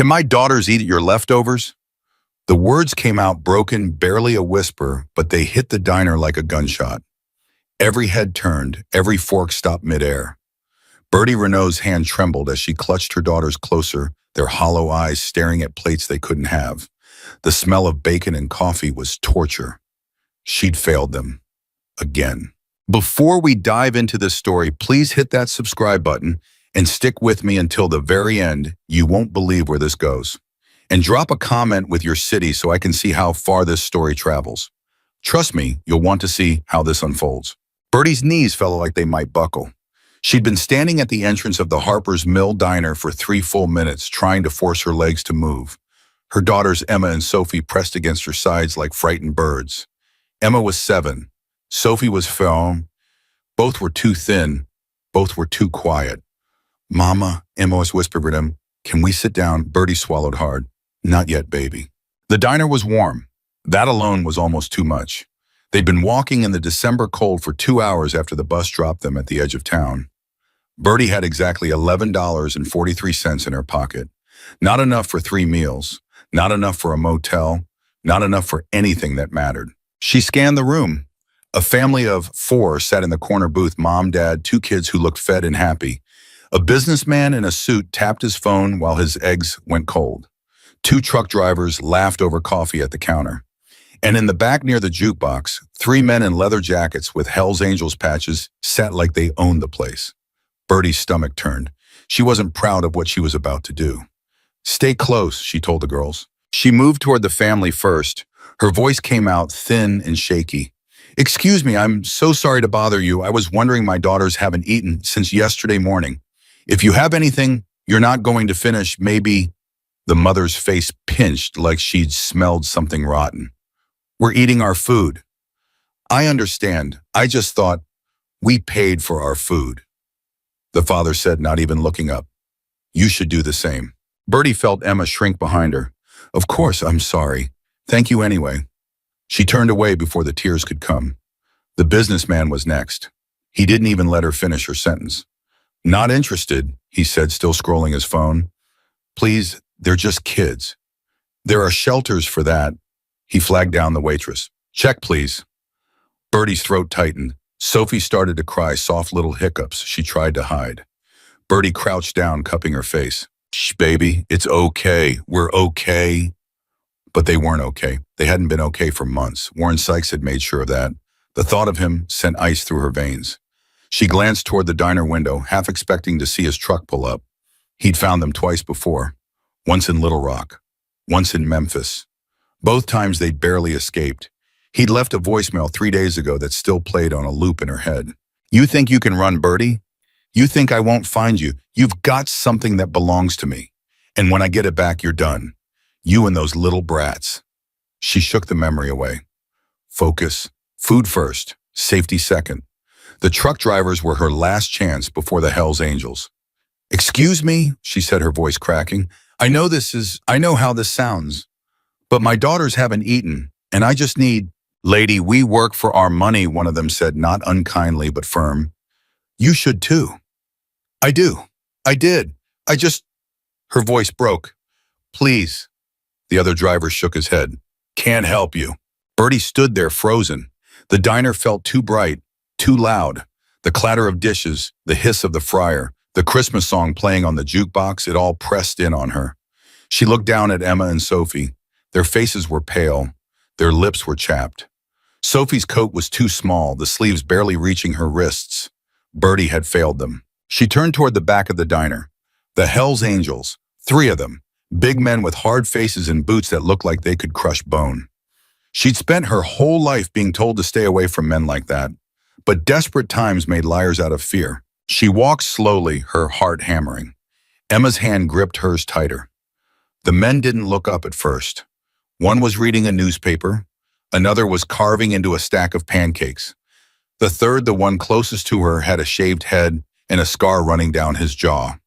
Can my daughters eat your leftovers? The words came out broken, barely a whisper, but they hit the diner like a gunshot. Every head turned, every fork stopped midair. Bertie Renault's hand trembled as she clutched her daughters closer, their hollow eyes staring at plates they couldn't have. The smell of bacon and coffee was torture. She'd failed them. Again. Before we dive into this story, please hit that subscribe button and stick with me until the very end. You won't believe where this goes. And drop a comment with your city so I can see how far this story travels. Trust me, you'll want to see how this unfolds. Bertie's knees felt like they might buckle. She'd been standing at the entrance of the Harper's Mill diner for 3 full minutes, trying to force her legs to move. Her daughters Emma and Sophie pressed against her sides like frightened birds. Emma was 7. Sophie was 4. Both were too thin. Both were too quiet. "Mama," Emma was whispered at him. "Can we sit down?" Bertie swallowed hard. "Not yet, baby." The diner was warm. That alone was almost too much. They'd been walking in the December cold for 2 hours after the bus dropped them at the edge of town. Bertie had exactly $11.43 in her pocket. Not enough for 3 meals. Not enough for a motel. Not enough for anything that mattered. She scanned the room. A family of 4 sat in the corner booth, mom, dad, 2 kids who looked fed and happy. A businessman in a suit tapped his phone while his eggs went cold. 2 truck drivers laughed over coffee at the counter. And in the back near the jukebox, 3 men in leather jackets with Hell's Angels patches sat like they owned the place. Bertie's stomach turned. She wasn't proud of what she was about to do. "Stay close," she told the girls. She moved toward the family first. Her voice came out thin and shaky. "Excuse me, I'm so sorry to bother you. I was wondering, my daughters haven't eaten since yesterday morning. If you have anything you're not going to finish, maybe..." The mother's face pinched like she'd smelled something rotten. "We're eating our food." "I understand. I just thought we paid for our food," the father said, not even looking up. "You should do the same." Bertie felt Emma shrink behind her. "Of course, I'm sorry. Thank you anyway." She turned away before the tears could come. The businessman was next. He didn't even let her finish her sentence. "Not interested," he said, still scrolling his phone. "Please, they're just kids. There are shelters for that." He flagged down the waitress. "Check, please." Bertie's throat tightened. Sophie started to cry, soft little hiccups she tried to hide. Bertie crouched down, cupping her face. "Shh, baby, it's okay. We're okay." But they weren't okay. They hadn't been okay for months. Warren Sykes had made sure of that. The thought of him sent ice through her veins. She glanced toward the diner window, half expecting to see his truck pull up. He'd found them twice before. Once in Little Rock. Once in Memphis. Both times they'd barely escaped. He'd left a voicemail 3 days ago that still played on a loop in her head. "You think you can run, Bertie? You think I won't find you? You've got something that belongs to me. And when I get it back, you're done. You and those little brats." She shook the memory away. Focus. Food first. Safety second. The truck drivers were her last chance before the Hell's Angels. "Excuse me," she said, her voice cracking. I know how this sounds, but my daughters haven't eaten, and I just need..." "Lady, we work for our money," one of them said, not unkindly but firm. "You should too." "I do. I did. I just..." Her voice broke. "Please." The other driver shook his head. "Can't help you." Bertie stood there frozen. The diner felt too bright, too loud. The clatter of dishes, the hiss of the fryer, the Christmas song playing on the jukebox, it all pressed in on her. She looked down at Emma and Sophie. Their faces were pale. Their lips were chapped. Sophie's coat was too small, the sleeves barely reaching her wrists. Bertie had failed them. She turned toward the back of the diner. The Hell's Angels, 3 of them, big men with hard faces and boots that looked like they could crush bone. She'd spent her whole life being told to stay away from men like that, but desperate times made liars out of fear. She walked slowly, her heart hammering. Emma's hand gripped hers tighter. The men didn't look up at first. One was reading a newspaper. Another was carving into a stack of pancakes. The third, the one closest to her, had a shaved head and a scar running down his jaw.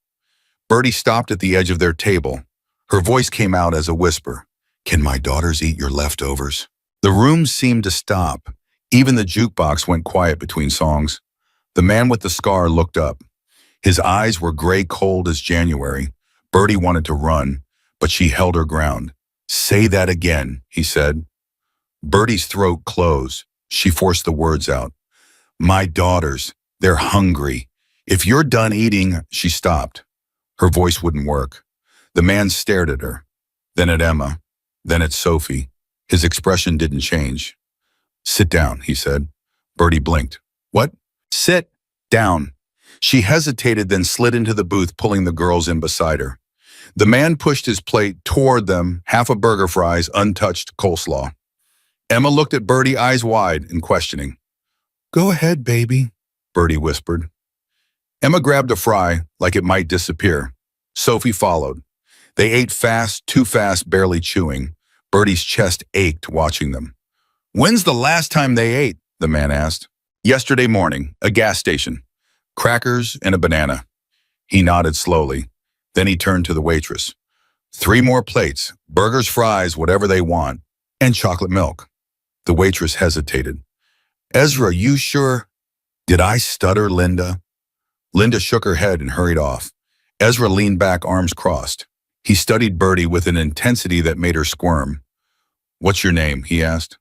Bertie stopped at the edge of their table. Her voice came out as a whisper. "Can my daughters eat your leftovers?" The room seemed to stop. Even the jukebox went quiet between songs. The man with the scar looked up. His eyes were gray cold as January. Bertie wanted to run, but she held her ground. Say that again, he said. Bertie's throat closed. She forced the words out. My daughters, they're hungry. If you're done eating, she stopped. Her voice wouldn't work. The man stared at her, then at Emma, then at Sophie. His expression didn't change. Sit down, he said. Bertie blinked. What? Sit down. She hesitated, then slid into the booth, pulling the girls in beside her. The man pushed his plate toward them, half a burger fries, untouched coleslaw. Emma looked at Bertie, eyes wide and questioning. Go ahead, baby, Bertie whispered. Emma grabbed a fry like it might disappear. Sophie followed. They ate fast, too fast, barely chewing. Bertie's chest ached watching them. When's the last time they ate? The man asked. Yesterday morning, a gas station. Crackers and a banana. He nodded slowly. Then he turned to the waitress. 3 more plates, burgers, fries, whatever they want, and chocolate milk. The waitress hesitated. Ezra, you sure? Did I stutter, Linda? Linda shook her head and hurried off. Ezra leaned back, arms crossed. He studied Bertie with an intensity that made her squirm. What's your name? He asked.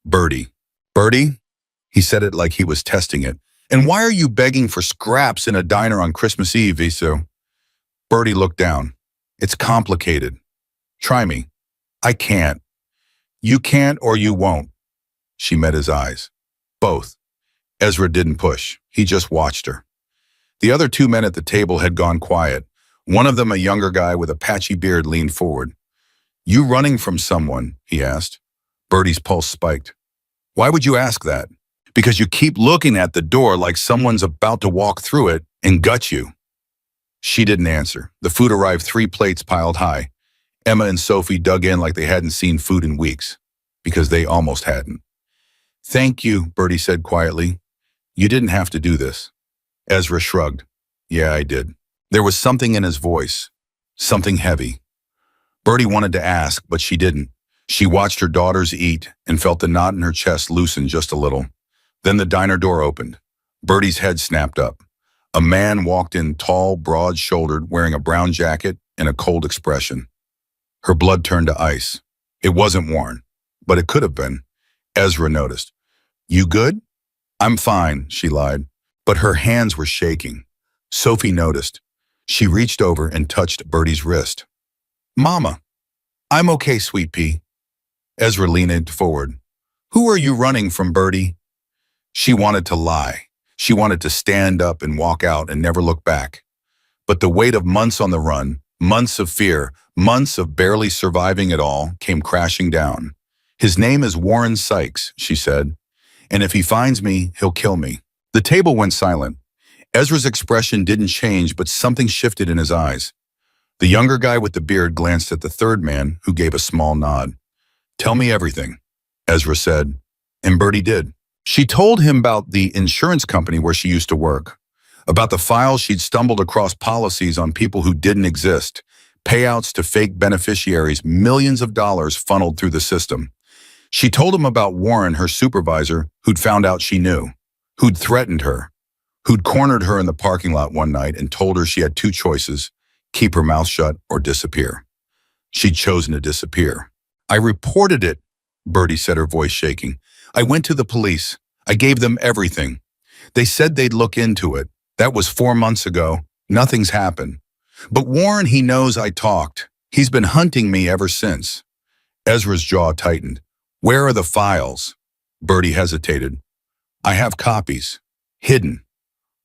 Bertie. Bertie? He said it like he was testing it. And why are you begging for scraps in a diner on Christmas Eve, Isu? Bertie looked down. It's complicated. Try me. I can't. You can't or you won't. She met his eyes. Both. Ezra didn't push. He just watched her. The other 2 men at the table had gone quiet. One of them, a younger guy with a patchy beard, leaned forward. You running from someone? He asked. Bertie's pulse spiked. Why would you ask that? Because you keep looking at the door like someone's about to walk through it and gut you. She didn't answer. The food arrived, 3 plates piled high. Emma and Sophie dug in like they hadn't seen food in weeks, because they almost hadn't. Thank you, Bertie said quietly. You didn't have to do this. Ezra shrugged. Yeah, I did. There was something in his voice, something heavy. Bertie wanted to ask, but she didn't. She watched her daughters eat and felt the knot in her chest loosen just a little. Then the diner door opened. Bertie's head snapped up. A man walked in, tall, broad-shouldered, wearing a brown jacket and a cold expression. Her blood turned to ice. It wasn't Warren, but it could have been. Ezra noticed. You good? I'm fine, she lied, but her hands were shaking. Sophie noticed. She reached over and touched Bertie's wrist. Mama, I'm okay, sweet pea. Ezra leaned forward. Who are you running from, Bertie? She wanted to lie. She wanted to stand up and walk out and never look back. But the weight of months on the run, months of fear, months of barely surviving it all, came crashing down. His name is Warren Sykes, she said, and if he finds me, he'll kill me. The table went silent. Ezra's expression didn't change, but something shifted in his eyes. The younger guy with the beard glanced at the third man, who gave a small nod. Tell me everything, Ezra said, and Bertie did. She told him about the insurance company where she used to work, about the files she'd stumbled across, policies on people who didn't exist, payouts to fake beneficiaries, millions of dollars funneled through the system. She told him about Warren, her supervisor, who'd found out she knew, who'd threatened her, who'd cornered her in the parking lot one night and told her she had 2 choices, keep her mouth shut or disappear. She'd chosen to disappear. I reported it, Bertie said, her voice shaking. I went to the police. I gave them everything. They said they'd look into it. That was 4 months ago. Nothing's happened. But Warren, he knows I talked. He's been hunting me ever since. Ezra's jaw tightened. Where are the files? Bertie hesitated. I have copies. Hidden.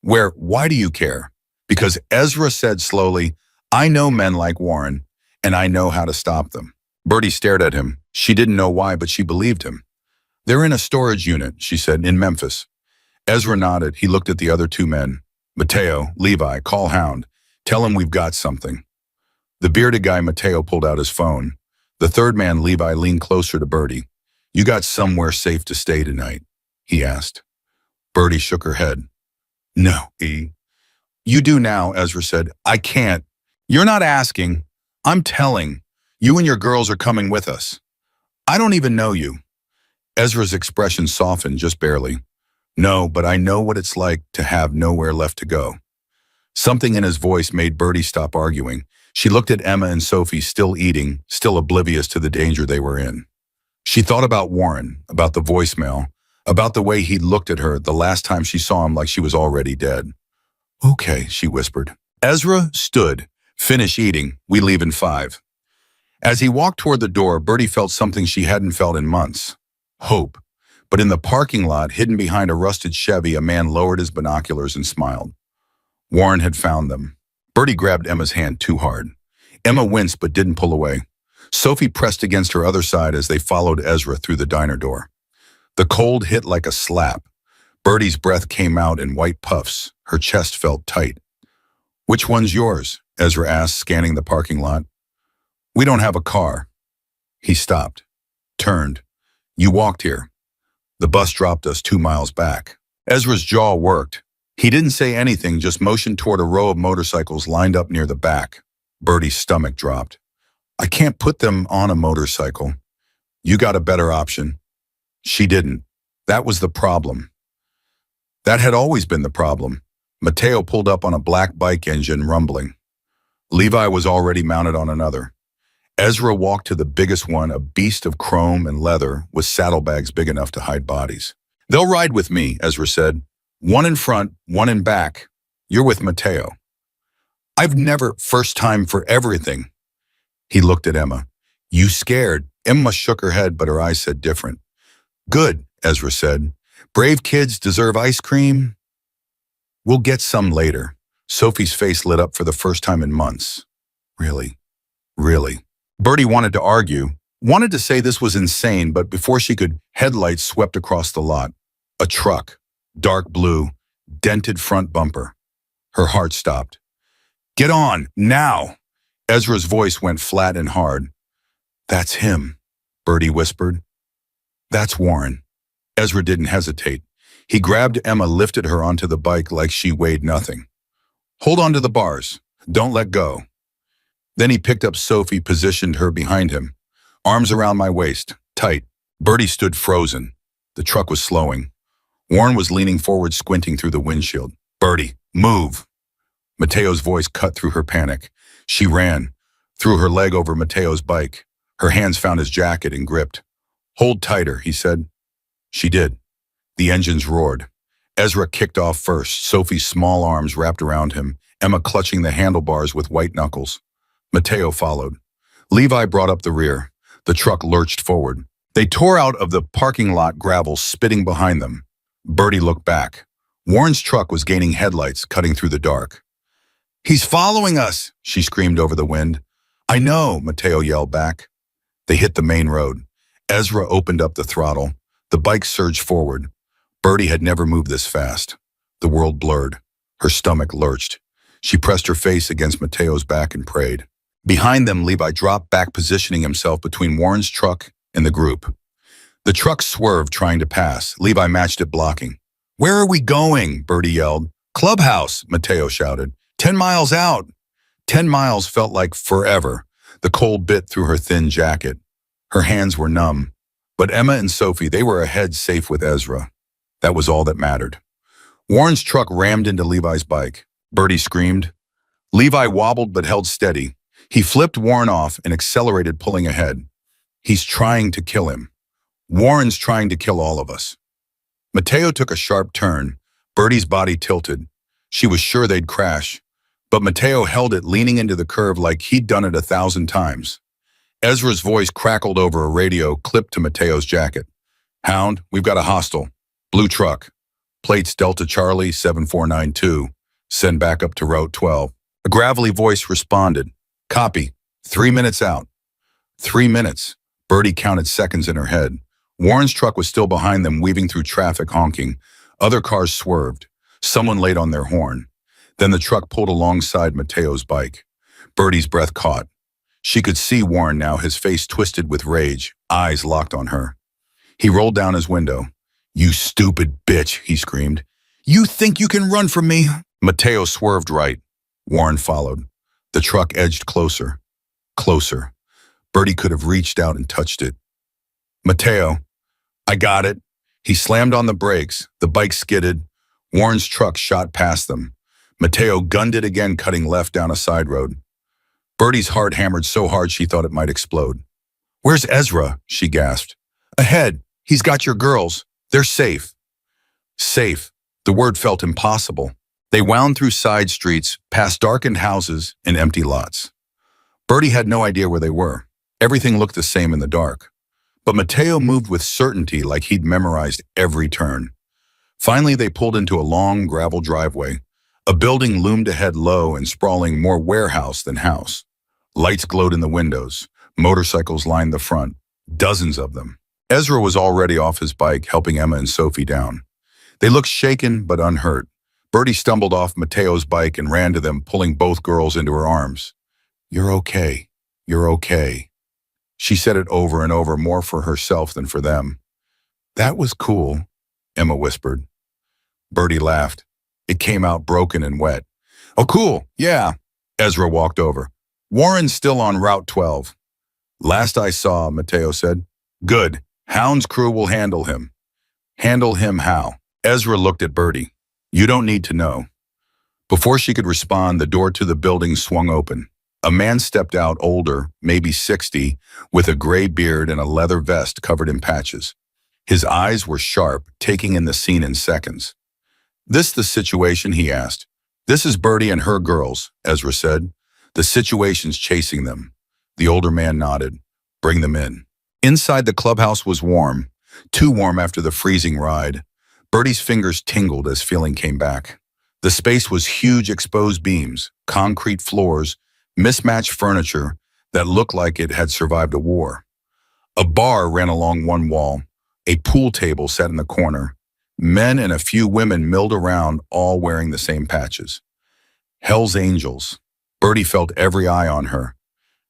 Where? Why do you care? Because Ezra said slowly, I know men like Warren, and I know how to stop them. Bertie stared at him. She didn't know why, but she believed him. They're in a storage unit, she said, in Memphis. Ezra nodded. He looked at the other 2 men. Mateo, Levi, call Hound. Tell him we've got something. The bearded guy, Mateo, pulled out his phone. The third man, Levi, leaned closer to Bertie. You got somewhere safe to stay tonight? He asked. Bertie shook her head. No, E. You do now, Ezra said. I can't. You're not asking. I'm telling. You and your girls are coming with us. I don't even know you. Ezra's expression softened just barely. No, but I know what it's like to have nowhere left to go. Something in his voice made Bertie stop arguing. She looked at Emma and Sophie still eating, still oblivious to the danger they were in. She thought about Warren, about the voicemail, about the way he'd looked at her the last time she saw him like she was already dead. Okay, she whispered. Ezra stood. Finish eating. We leave in 5. As he walked toward the door, Bertie felt something she hadn't felt in months. Hope. But in the parking lot, hidden behind a rusted Chevy, a man lowered his binoculars and smiled. Warren had found them. Bertie grabbed Emma's hand too hard. Emma winced but didn't pull away. Sophie pressed against her other side as they followed Ezra through the diner door. The cold hit like a slap. Bertie's breath came out in white puffs. Her chest felt tight. Which one's yours? Ezra asked, scanning the parking lot. We don't have a car. He stopped, turned. You walked here. The bus dropped us 2 miles back. Ezra's jaw worked. He didn't say anything, just motioned toward a row of motorcycles lined up near the back. Bertie's stomach dropped. I can't put them on a motorcycle. You got a better option. She didn't. That was the problem. That had always been the problem. Mateo pulled up on a black bike engine rumbling. Levi was already mounted on another. Ezra walked to the biggest one, a beast of chrome and leather with saddlebags big enough to hide bodies. They'll ride with me, Ezra said. One in front, one in back. You're with Mateo. I've never first time for everything. He looked at Emma. You scared? Emma shook her head, but her eyes said different. Good, Ezra said. Brave kids deserve ice cream. We'll get some later. Sophie's face lit up for the first time in months. Really? Really? Bertie wanted to argue, wanted to say this was insane, but before she could, headlights swept across the lot. A truck, dark blue, dented front bumper. Her heart stopped. Get on, now! Ezra's voice went flat and hard. That's him, Bertie whispered. That's Warren. Ezra didn't hesitate. He grabbed Emma, lifted her onto the bike like she weighed nothing. Hold on to the bars. Don't let go. Then he picked up Sophie, positioned her behind him. Arms around my waist, tight. Bertie stood frozen. The truck was slowing. Warren was leaning forward, squinting through the windshield. Bertie, move. Mateo's voice cut through her panic. She ran, threw her leg over Mateo's bike. Her hands found his jacket and gripped. Hold tighter, he said. She did. The engines roared. Ezra kicked off first, Sophie's small arms wrapped around him, Emma clutching the handlebars with white knuckles. Mateo followed. Levi brought up the rear. The truck lurched forward. They tore out of the parking lot, gravel spitting behind them. Bertie looked back. Warren's truck was gaining headlights, cutting through the dark. He's following us, she screamed over the wind. I know, Mateo yelled back. They hit the main road. Ezra opened up the throttle. The bike surged forward. Bertie had never moved this fast. The world blurred. Her stomach lurched. She pressed her face against Mateo's back and prayed. Behind them, Levi dropped back, positioning himself between Warren's truck and the group. The truck swerved, trying to pass. Levi matched it, blocking. Where are we going? Bertie yelled. Clubhouse, Mateo shouted. 10 miles out. 10 miles felt like forever. The cold bit through her thin jacket. Her hands were numb. But Emma and Sophie, they were ahead, safe with Ezra. That was all that mattered. Warren's truck rammed into Levi's bike. Bertie screamed. Levi wobbled but held steady. He flipped Warren off and accelerated, pulling ahead. He's trying to kill him. Warren's trying to kill all of us. Mateo took a sharp turn. Bertie's body tilted. She was sure they'd crash. But Mateo held it, leaning into the curve like he'd done it 1,000 times. Ezra's voice crackled over a radio clipped to Mateo's jacket. Hound, we've got a hostile. Blue truck. Plates Delta Charlie 7492. Send back up to Route 12. A gravelly voice responded. Copy. 3 minutes out. 3 minutes. Bertie counted seconds in her head. Warren's truck was still behind them, weaving through traffic, honking. Other cars swerved. Someone laid on their horn. Then the truck pulled alongside Mateo's bike. Bertie's breath caught. She could see Warren now, his face twisted with rage, eyes locked on her. He rolled down his window. You stupid bitch, he screamed. You think you can run from me? Mateo swerved right. Warren followed. The truck edged closer. Closer. Bertie could have reached out and touched it. Mateo. I got it. He slammed on the brakes. The bike skidded. Warren's truck shot past them. Mateo gunned it again, cutting left down a side road. Bertie's heart hammered so hard she thought it might explode. "Where's Ezra?" she gasped. "Ahead. He's got your girls. They're safe." Safe. The word felt impossible. They wound through side streets, past darkened houses and empty lots. Bertie had no idea where they were. Everything looked the same in the dark. But Mateo moved with certainty like he'd memorized every turn. Finally, they pulled into a long gravel driveway. A building loomed ahead low and sprawling, more warehouse than house. Lights glowed in the windows. Motorcycles lined the front. Dozens of them. Ezra was already off his bike, helping Emma and Sophie down. They looked shaken but unhurt. Bertie stumbled off Mateo's bike and ran to them, pulling both girls into her arms. "You're okay. You're okay." She said it over and over, more for herself than for them. "That was cool," Emma whispered. Bertie laughed. It came out broken and wet. "Oh, cool, yeah." Ezra walked over. "Warren's still on Route 12. "Last I saw," Mateo said. "Good. Hound's crew will handle him." "Handle him how?" Ezra looked at Bertie. "You don't need to know." Before she could respond, the door to the building swung open. A man stepped out, older, maybe 60, with a gray beard and a leather vest covered in patches. His eyes were sharp, taking in the scene in seconds. "This the situation?" he asked. "This is Bertie and her girls," Ezra said. "The situation's chasing them." The older man nodded. "Bring them in." Inside, the clubhouse was warm, too warm after the freezing ride. Bertie's fingers tingled as feeling came back. The space was huge exposed beams, concrete floors, mismatched furniture that looked like it had survived a war. A bar ran along one wall. A pool table sat in the corner. Men and a few women milled around, all wearing the same patches. Hell's Angels. Bertie felt every eye on her.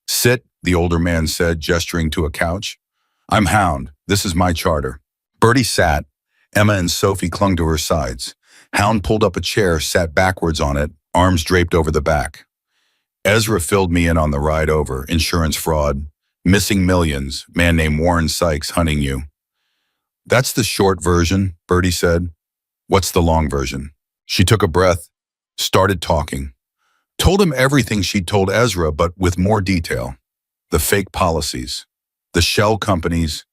"Sit," the older man said, gesturing to a couch. "I'm Hound. This is my charter." Bertie sat. Emma and Sophie clung to her sides. Hound pulled up a chair, sat backwards on it, arms draped over the back. "Ezra filled me in on the ride over. Insurance fraud. Missing millions. Man named Warren Sykes hunting you." "That's the short version," Bertie said. "What's the long version?" She took a breath, started talking. Told him everything she'd told Ezra, but with more detail. The fake policies, the shell companies,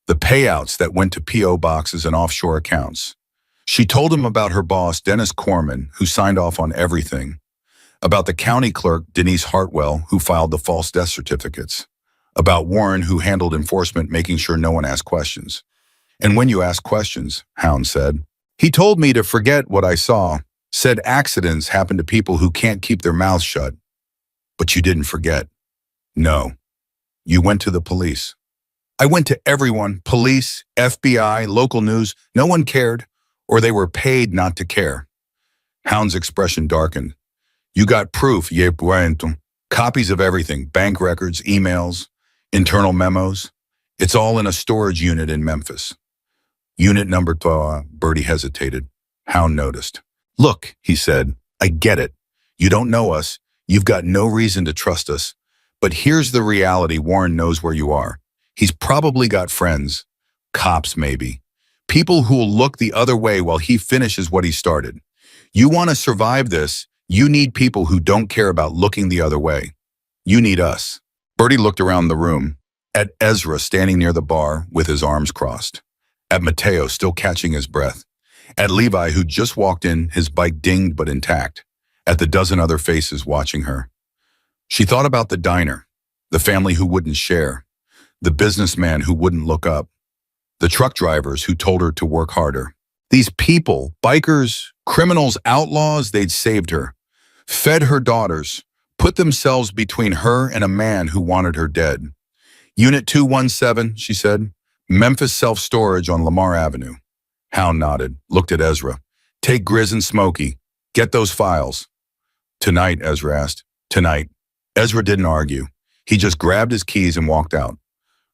the payouts that went to P.O. boxes and offshore accounts. She told him about her boss, Dennis Corman, who signed off on everything. About the county clerk, Denise Hartwell, who filed the false death certificates. About Warren, who handled enforcement, making sure no one asked questions. "And when you ask questions," Hound said, "he told me to forget what I saw. Said accidents happen to people who can't keep their mouths shut. But you didn't forget." "No. You went to the police." "I went to everyone, police, FBI, local news. No one cared, or they were paid not to care." Hound's expression darkened. "You got proof, ye puento. Copies of everything, bank records, emails, internal memos. It's all in a storage unit in Memphis." "Unit number 12, Bertie hesitated. Hound noticed. "Look," he said, "I get it. You don't know us. You've got no reason to trust us. But here's the reality. Warren knows where you are. He's probably got friends. Cops, maybe. People who'll look the other way while he finishes what he started. You want to survive this, you need people who don't care about looking the other way. You need us." Bertie looked around the room, at Ezra standing near the bar with his arms crossed, at Mateo still catching his breath, at Levi who just walked in, his bike dinged but intact, at the dozen other faces watching her. She thought about the diner, the family who wouldn't share, the businessman who wouldn't look up, the truck drivers who told her to work harder. These people, bikers, criminals, outlaws, they'd saved her, fed her daughters, put themselves between her and a man who wanted her dead. "Unit 217, she said. "Memphis Self-Storage on Lamar Avenue." Hound nodded, looked at Ezra. "Take Grizz and Smokey. Get those files." "Tonight," Ezra asked. "Tonight." Ezra didn't argue. He just grabbed his keys and walked out.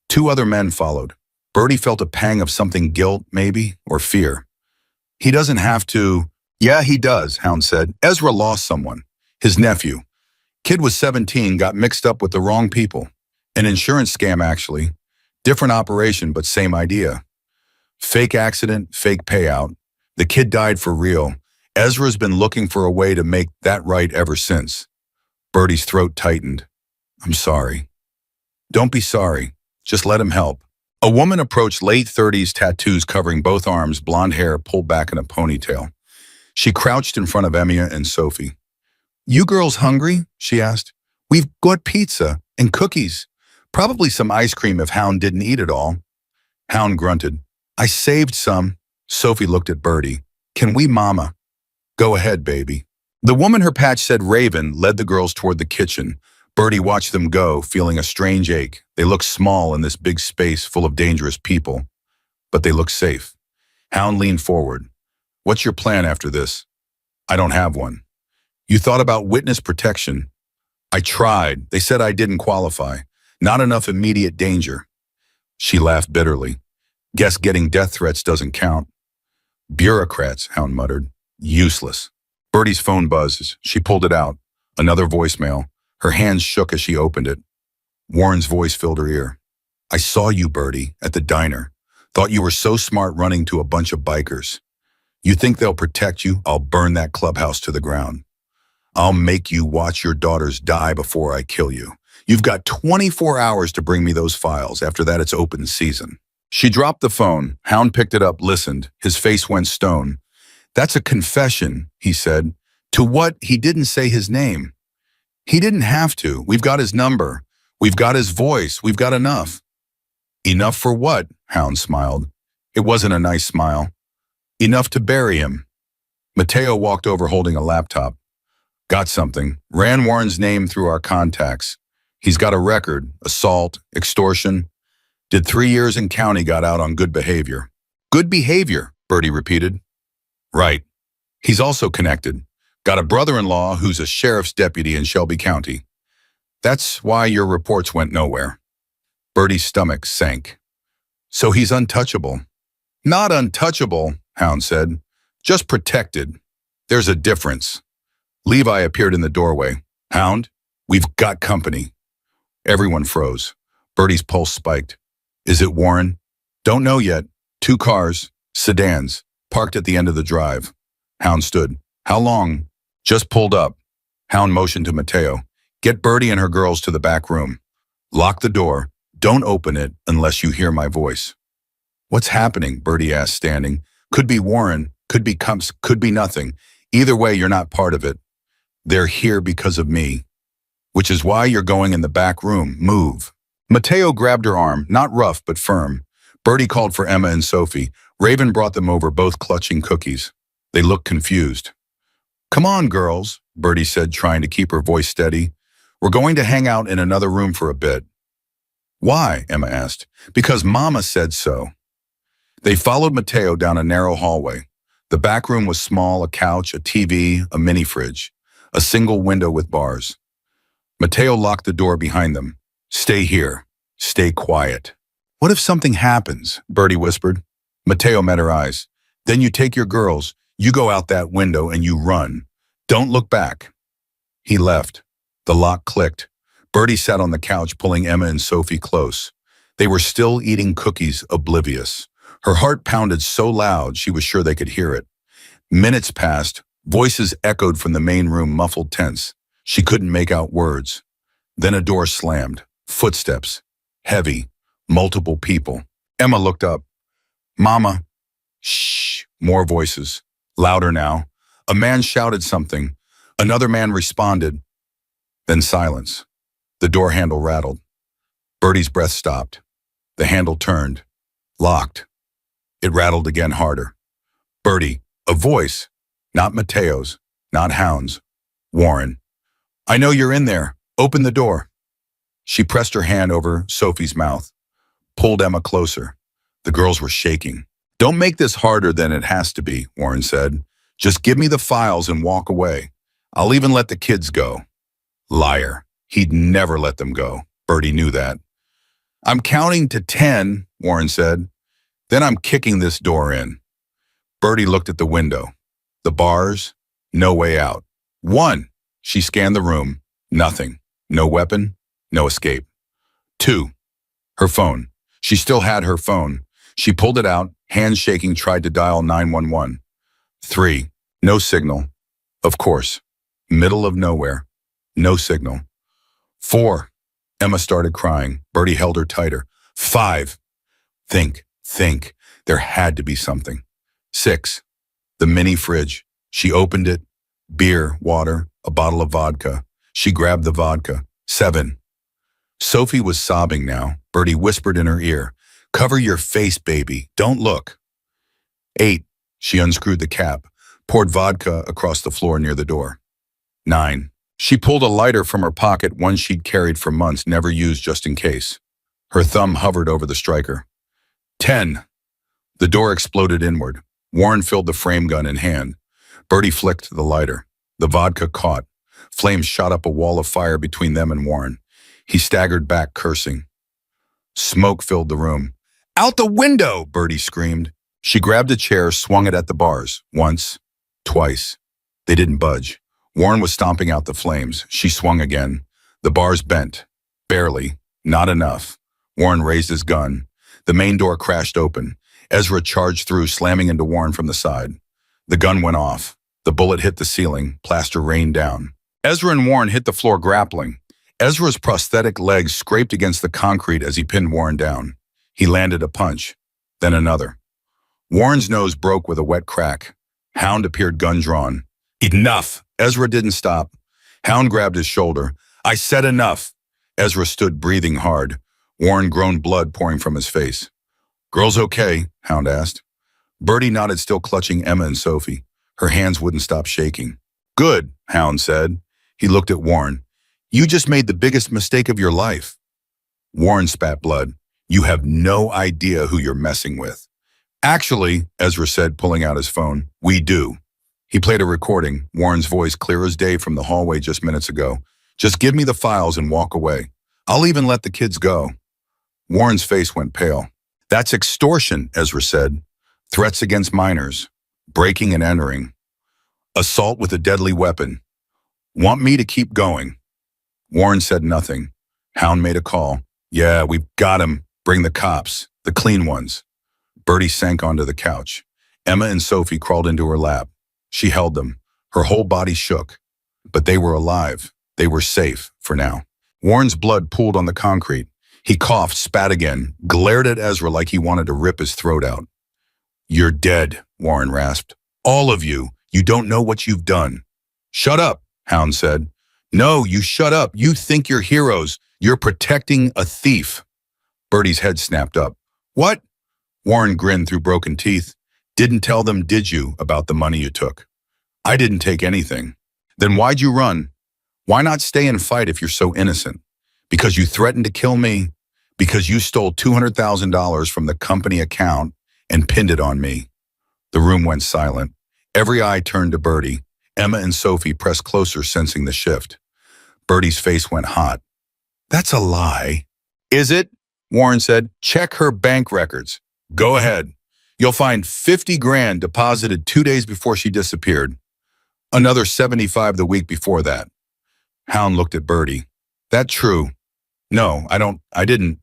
2 other men followed. Bertie felt a pang of something, guilt, maybe, or fear. "He doesn't have to." "Yeah, he does," Hound said. "Ezra lost someone. His nephew. Kid was 17, got mixed up with the wrong people. An insurance scam, actually. Different operation, but same idea. Fake accident, fake payout. The kid died for real. Ezra's been looking for a way to make that right ever since." Bertie's throat tightened. I'm sorry. Don't be sorry. Just let him help. A woman approached, late 30s, tattoos covering both arms, blonde hair pulled back in a ponytail. She crouched in front of Emma and Sophie. You girls hungry? She asked. We've got pizza and cookies. Probably some ice cream if Hound didn't eat it all. Hound grunted. I saved some. Sophie looked at Bertie. Can we, Mama? Go ahead, baby. The woman her patch said Raven led the girls toward the kitchen. Bertie watched them go, feeling a strange ache. They looked small in this big space full of dangerous people, but they looked safe. Hound leaned forward. What's your plan after this? I don't have one. You thought about witness protection. I tried. They said I didn't qualify. Not enough immediate danger. She laughed bitterly. Guess getting death threats doesn't count. Bureaucrats, Hound muttered. Useless. Bertie's phone buzzed. She pulled it out. Another voicemail. Her hands shook as she opened it. Warren's voice filled her ear. I saw you, Bertie, at the diner. Thought you were so smart running to a bunch of bikers. You think they'll protect you? I'll burn that clubhouse to the ground. I'll make you watch your daughters die before I kill you. You've got 24 hours to bring me those files. After that, it's open season. She dropped the phone. Hound picked it up, listened. His face went stone. That's a confession, he said. To what? He didn't say his name. He didn't have to. We've got his number. We've got his voice. We've got enough. Enough for what? Hound smiled. It wasn't a nice smile. Enough to bury him. Mateo walked over holding a laptop. Got something. Ran Warren's name through our contacts. He's got a record. Assault, extortion. Did 3 years in county, got out on good behavior. Good behavior, Bertie repeated. Right. He's also connected. Got a brother-in-law who's a sheriff's deputy in Shelby County. That's why your reports went nowhere. Bertie's stomach sank. So he's untouchable. Not untouchable, Hound said. Just protected. There's a difference. Levi appeared in the doorway. Hound, we've got company. Everyone froze. Bertie's pulse spiked. Is it Warren? Don't know yet. 2 cars, sedans, parked at the end of the drive. Hound stood. How long? Just pulled up. Hound motioned to Mateo. Get Bertie and her girls to the back room. Lock the door. Don't open it unless you hear my voice. What's happening? Bertie asked, standing. Could be Warren, could be Cumps, could be nothing. Either way, you're not part of it. They're here because of me. Which is why you're going in the back room. Move. Mateo grabbed her arm, not rough but firm. Bertie called for Emma and Sophie. Raven brought them over, both clutching cookies. They looked confused. Come on, girls, Bertie said, trying to keep her voice steady. We're going to hang out in another room for a bit. Why? Emma asked. Because Mama said so. They followed Mateo down a narrow hallway. The back room was small, a couch, a TV, a mini fridge, a single window with bars. Mateo locked the door behind them. Stay here. Stay quiet. What if something happens? Bertie whispered. Mateo met her eyes. Then you take your girls, you go out that window and you run. Don't look back. He left. The lock clicked. Bertie sat on the couch, pulling Emma and Sophie close. They were still eating cookies, oblivious. Her heart pounded so loud she was sure they could hear it. Minutes passed. Voices echoed from the main room, muffled, tense. She couldn't make out words. Then a door slammed. Footsteps. Heavy. Multiple people. Emma looked up. Mama. Shh. More voices. Louder now. A man shouted something. Another man responded. Then silence. The door handle rattled. Bertie's breath stopped. The handle turned. Locked. It rattled again, harder. Bertie. A voice. Not Mateo's. Not Hound's. Warren. I know you're in there. Open the door. She pressed her hand over Sophie's mouth. Pulled Emma closer. The girls were shaking. Don't make this harder than it has to be, Warren said. Just give me the files and walk away. I'll even let the kids go. Liar. He'd never let them go. Bertie knew that. I'm counting to 10, Warren said. Then I'm kicking this door in. Bertie looked at the window. The bars, no way out. 1. She scanned the room. Nothing. No weapon, no escape. 2. Her phone. She still had her phone. She pulled it out, hands shaking, tried to dial 911. 3. No signal. Of course. Middle of nowhere. No signal. 4. Emma started crying. Bertie held her tighter. 5. Think. There had to be something. 6. The mini fridge. She opened it. Beer, water, a bottle of vodka. She grabbed the vodka. 7. Sophie was sobbing now. Bertie whispered in her ear, "Cover your face, baby. Don't look." 8. She unscrewed the cap, poured vodka across the floor near the door. 9. She pulled a lighter from her pocket, one she'd carried for months, never used just in case. Her thumb hovered over the striker. 10. The door exploded inward. Warren filled the frame gun in hand. Bertie flicked the lighter. The vodka caught. Flames shot up a wall of fire between them and Warren. He staggered back, cursing. Smoke filled the room. "Out the window!" Bertie screamed. She grabbed a chair, swung it at the bars. Once, twice. They didn't budge. Warren was stomping out the flames. She swung again. The bars bent. Barely. Not enough. Warren raised his gun. The main door crashed open. Ezra charged through, slamming into Warren from the side. The gun went off. The bullet hit the ceiling. Plaster rained down. Ezra and Warren hit the floor grappling. Ezra's prosthetic legs scraped against the concrete as he pinned Warren down. He landed a punch, then another. Warren's nose broke with a wet crack. Hound appeared, gun drawn. "Enough!" Ezra didn't stop. Hound grabbed his shoulder. "I said enough!" Ezra stood, breathing hard. Warren groaned, blood pouring from his face. "Girl's okay?" Hound asked. Bertie nodded, still clutching Emma and Sophie. Her hands wouldn't stop shaking. "Good," Hound said. He looked at Warren. "You just made the biggest mistake of your life." Warren spat blood. "You have no idea who you're messing with." "Actually," Ezra said, pulling out his phone, "we do." He played a recording, Warren's voice clear as day from the hallway just minutes ago. "Just give me the files and walk away. I'll even let the kids go." Warren's face went pale. "That's extortion," Ezra said. "Threats against minors. Breaking and entering. Assault with a deadly weapon. Want me to keep going?" Warren said nothing. Hound made a call. "Yeah, we've got him. Bring the cops. The clean ones." Bertie sank onto the couch. Emma and Sophie crawled into her lap. She held them. Her whole body shook. But they were alive. They were safe, for now. Warren's blood pooled on the concrete. He coughed, spat again, glared at Ezra like he wanted to rip his throat out. "You're dead," Warren rasped. "All of you. You don't know what you've done." "Shut up," Hound said. "No, you shut up. You think you're heroes. You're protecting a thief." Bertie's head snapped up. "What?" Warren grinned through broken teeth. "Didn't tell them, did you, about the money you took?" "I didn't take anything." "Then why'd you run? Why not stay and fight if you're so innocent? Because you threatened to kill me? Because you stole $200,000 from the company account and pinned it on me?" The room went silent. Every eye turned to Bertie. Emma and Sophie pressed closer, sensing the shift. Bertie's face went hot. "That's a lie." "Is it?" Warren said. "Check her bank records." "Go ahead. You'll find 50 grand deposited 2 days before she disappeared. Another 75 the week before that." Hound looked at Bertie. "That true?" "No, I didn't."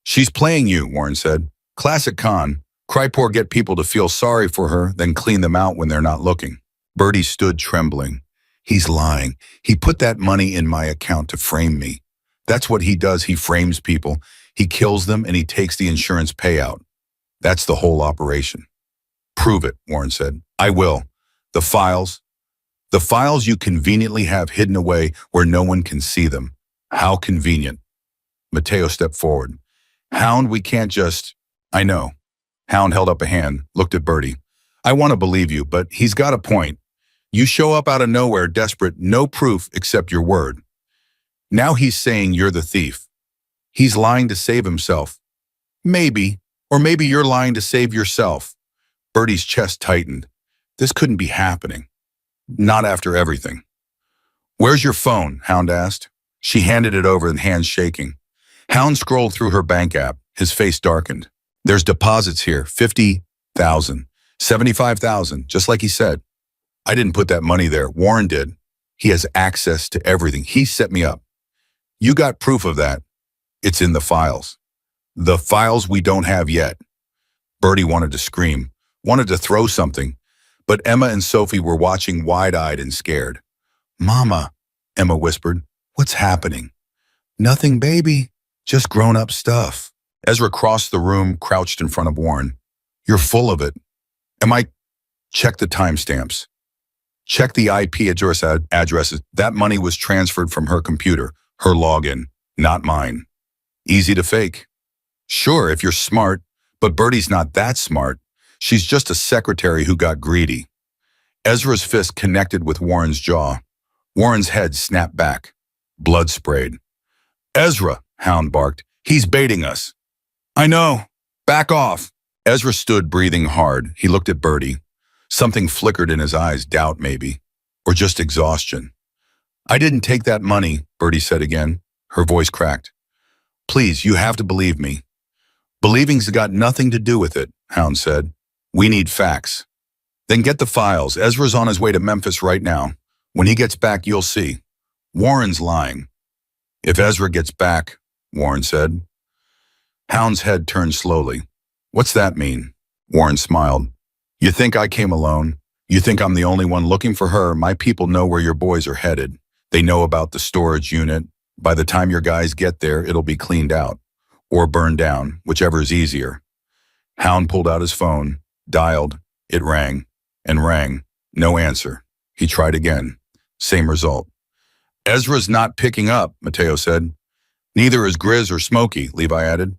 "She's playing you," Warren said. "Classic con. Cry poor, get people to feel sorry for her, then clean them out when they're not looking." Bertie stood trembling. "He's lying. He put that money in my account to frame me. That's what he does. He frames people. He kills them and he takes the insurance payout. That's the whole operation." "Prove it," Warren said. "I will. The files. The files you conveniently have hidden away where no one can see them. How convenient." Mateo stepped forward. "Hound, we can't just—" "I know." Hound held up a hand, looked at Bertie. "I want to believe you, but he's got a point. You show up out of nowhere, desperate, no proof except your word. Now he's saying you're the thief. He's lying to save himself. Maybe, or maybe you're lying to save yourself." Bertie's chest tightened. This couldn't be happening. Not after everything. "Where's your phone?" Hound asked. She handed it over, and hands shaking. Hound scrolled through her bank app. His face darkened. "There's deposits here, 50,000, 75,000, just like he said. I didn't put that money there. Warren did. He has access to everything. He set me up. You got proof of that. It's in the files. The files we don't have yet." Bertie wanted to scream, wanted to throw something, but Emma and Sophie were watching wide-eyed and scared. "Mama," Emma whispered, "what's happening?" Nothing, baby. Just grown-up stuff. Ezra crossed the room, crouched in front of Warren. You're full of it. Am I? Check the timestamps. Check the IP addresses. That money was transferred from her computer, her login, not mine. Easy to fake. Sure, if you're smart, but Bertie's not that smart. She's just a secretary who got greedy. Ezra's fist connected with Warren's jaw. Warren's head snapped back. Blood sprayed. Ezra, Hound barked. He's baiting us. I know. Back off. Ezra stood, breathing hard. He looked at Bertie. Something flickered in his eyes, doubt maybe, or just exhaustion. I didn't take that money, Bertie said again. Her voice cracked. Please, you have to believe me. Believing's got nothing to do with it, Hound said. We need facts. Then get the files. Ezra's on his way to Memphis right now. When he gets back, you'll see. Warren's lying. If Ezra gets back, Warren said. Hound's head turned slowly. What's that mean? Warren smiled. You think I came alone? You think I'm the only one looking for her? My people know where your boys are headed. They know about the storage unit. By the time your guys get there, it'll be cleaned out. Or burned down, whichever's easier. Hound pulled out his phone, dialed. It rang, and rang. No answer. He tried again. Same result. Ezra's not picking up, Mateo said. Neither is Grizz or Smokey, Levi added.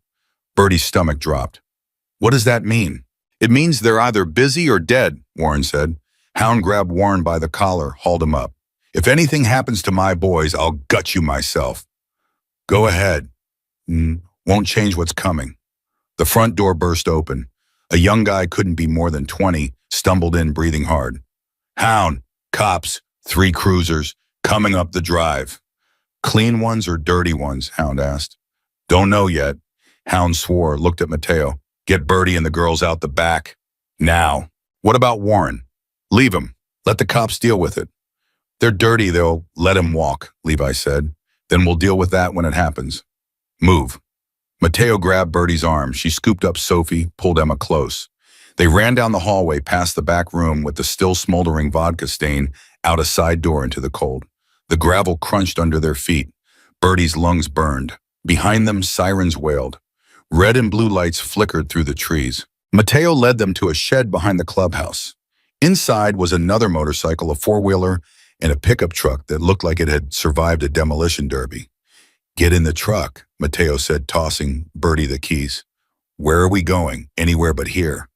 Bertie's stomach dropped. What does that mean? It means they're either busy or dead, Warren said. Hound grabbed Warren by the collar, hauled him up. If anything happens to my boys, I'll gut you myself. Go ahead. Won't change what's coming. The front door burst open. A young guy, couldn't be more than 20, stumbled in, breathing hard. Hound, cops, 3 cruisers, coming up the drive. Clean ones or dirty ones? Hound asked. Don't know yet. Hound swore, looked at Mateo. Get Bertie and the girls out the back. Now. What about Warren? Leave him. Let the cops deal with it. They're dirty, they'll let him walk, Levi said. Then we'll deal with that when it happens. Move. Mateo grabbed Bertie's arm. She scooped up Sophie, pulled Emma close. They ran down the hallway past the back room with the still smoldering vodka stain out a side door into the cold. The gravel crunched under their feet. Bertie's lungs burned. Behind them, sirens wailed. Red and blue lights flickered through the trees. Mateo led them to a shed behind the clubhouse. Inside was another motorcycle, a four-wheeler, and a pickup truck that looked like it had survived a demolition derby. Get in the truck, Mateo said, tossing Bertie the keys. Where are we going? Anywhere but here.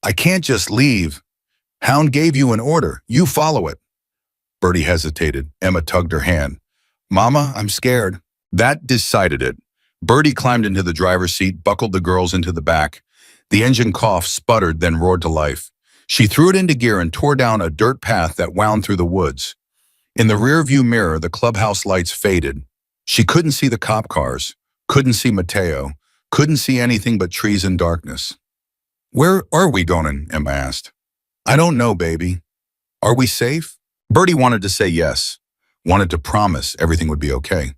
I can't just leave. Hound gave you an order. You follow it. Bertie hesitated. Emma tugged her hand. Mama, I'm scared. That decided it. Bertie climbed into the driver's seat, buckled the girls into the back. The engine coughed, sputtered, then roared to life. She threw it into gear and tore down a dirt path that wound through the woods. In the rearview mirror, the clubhouse lights faded. She couldn't see the cop cars, couldn't see Mateo, couldn't see anything but trees and darkness. Where are we going? Emma asked. I don't know, baby. Are we safe? Bertie wanted to say yes, wanted to promise everything would be okay.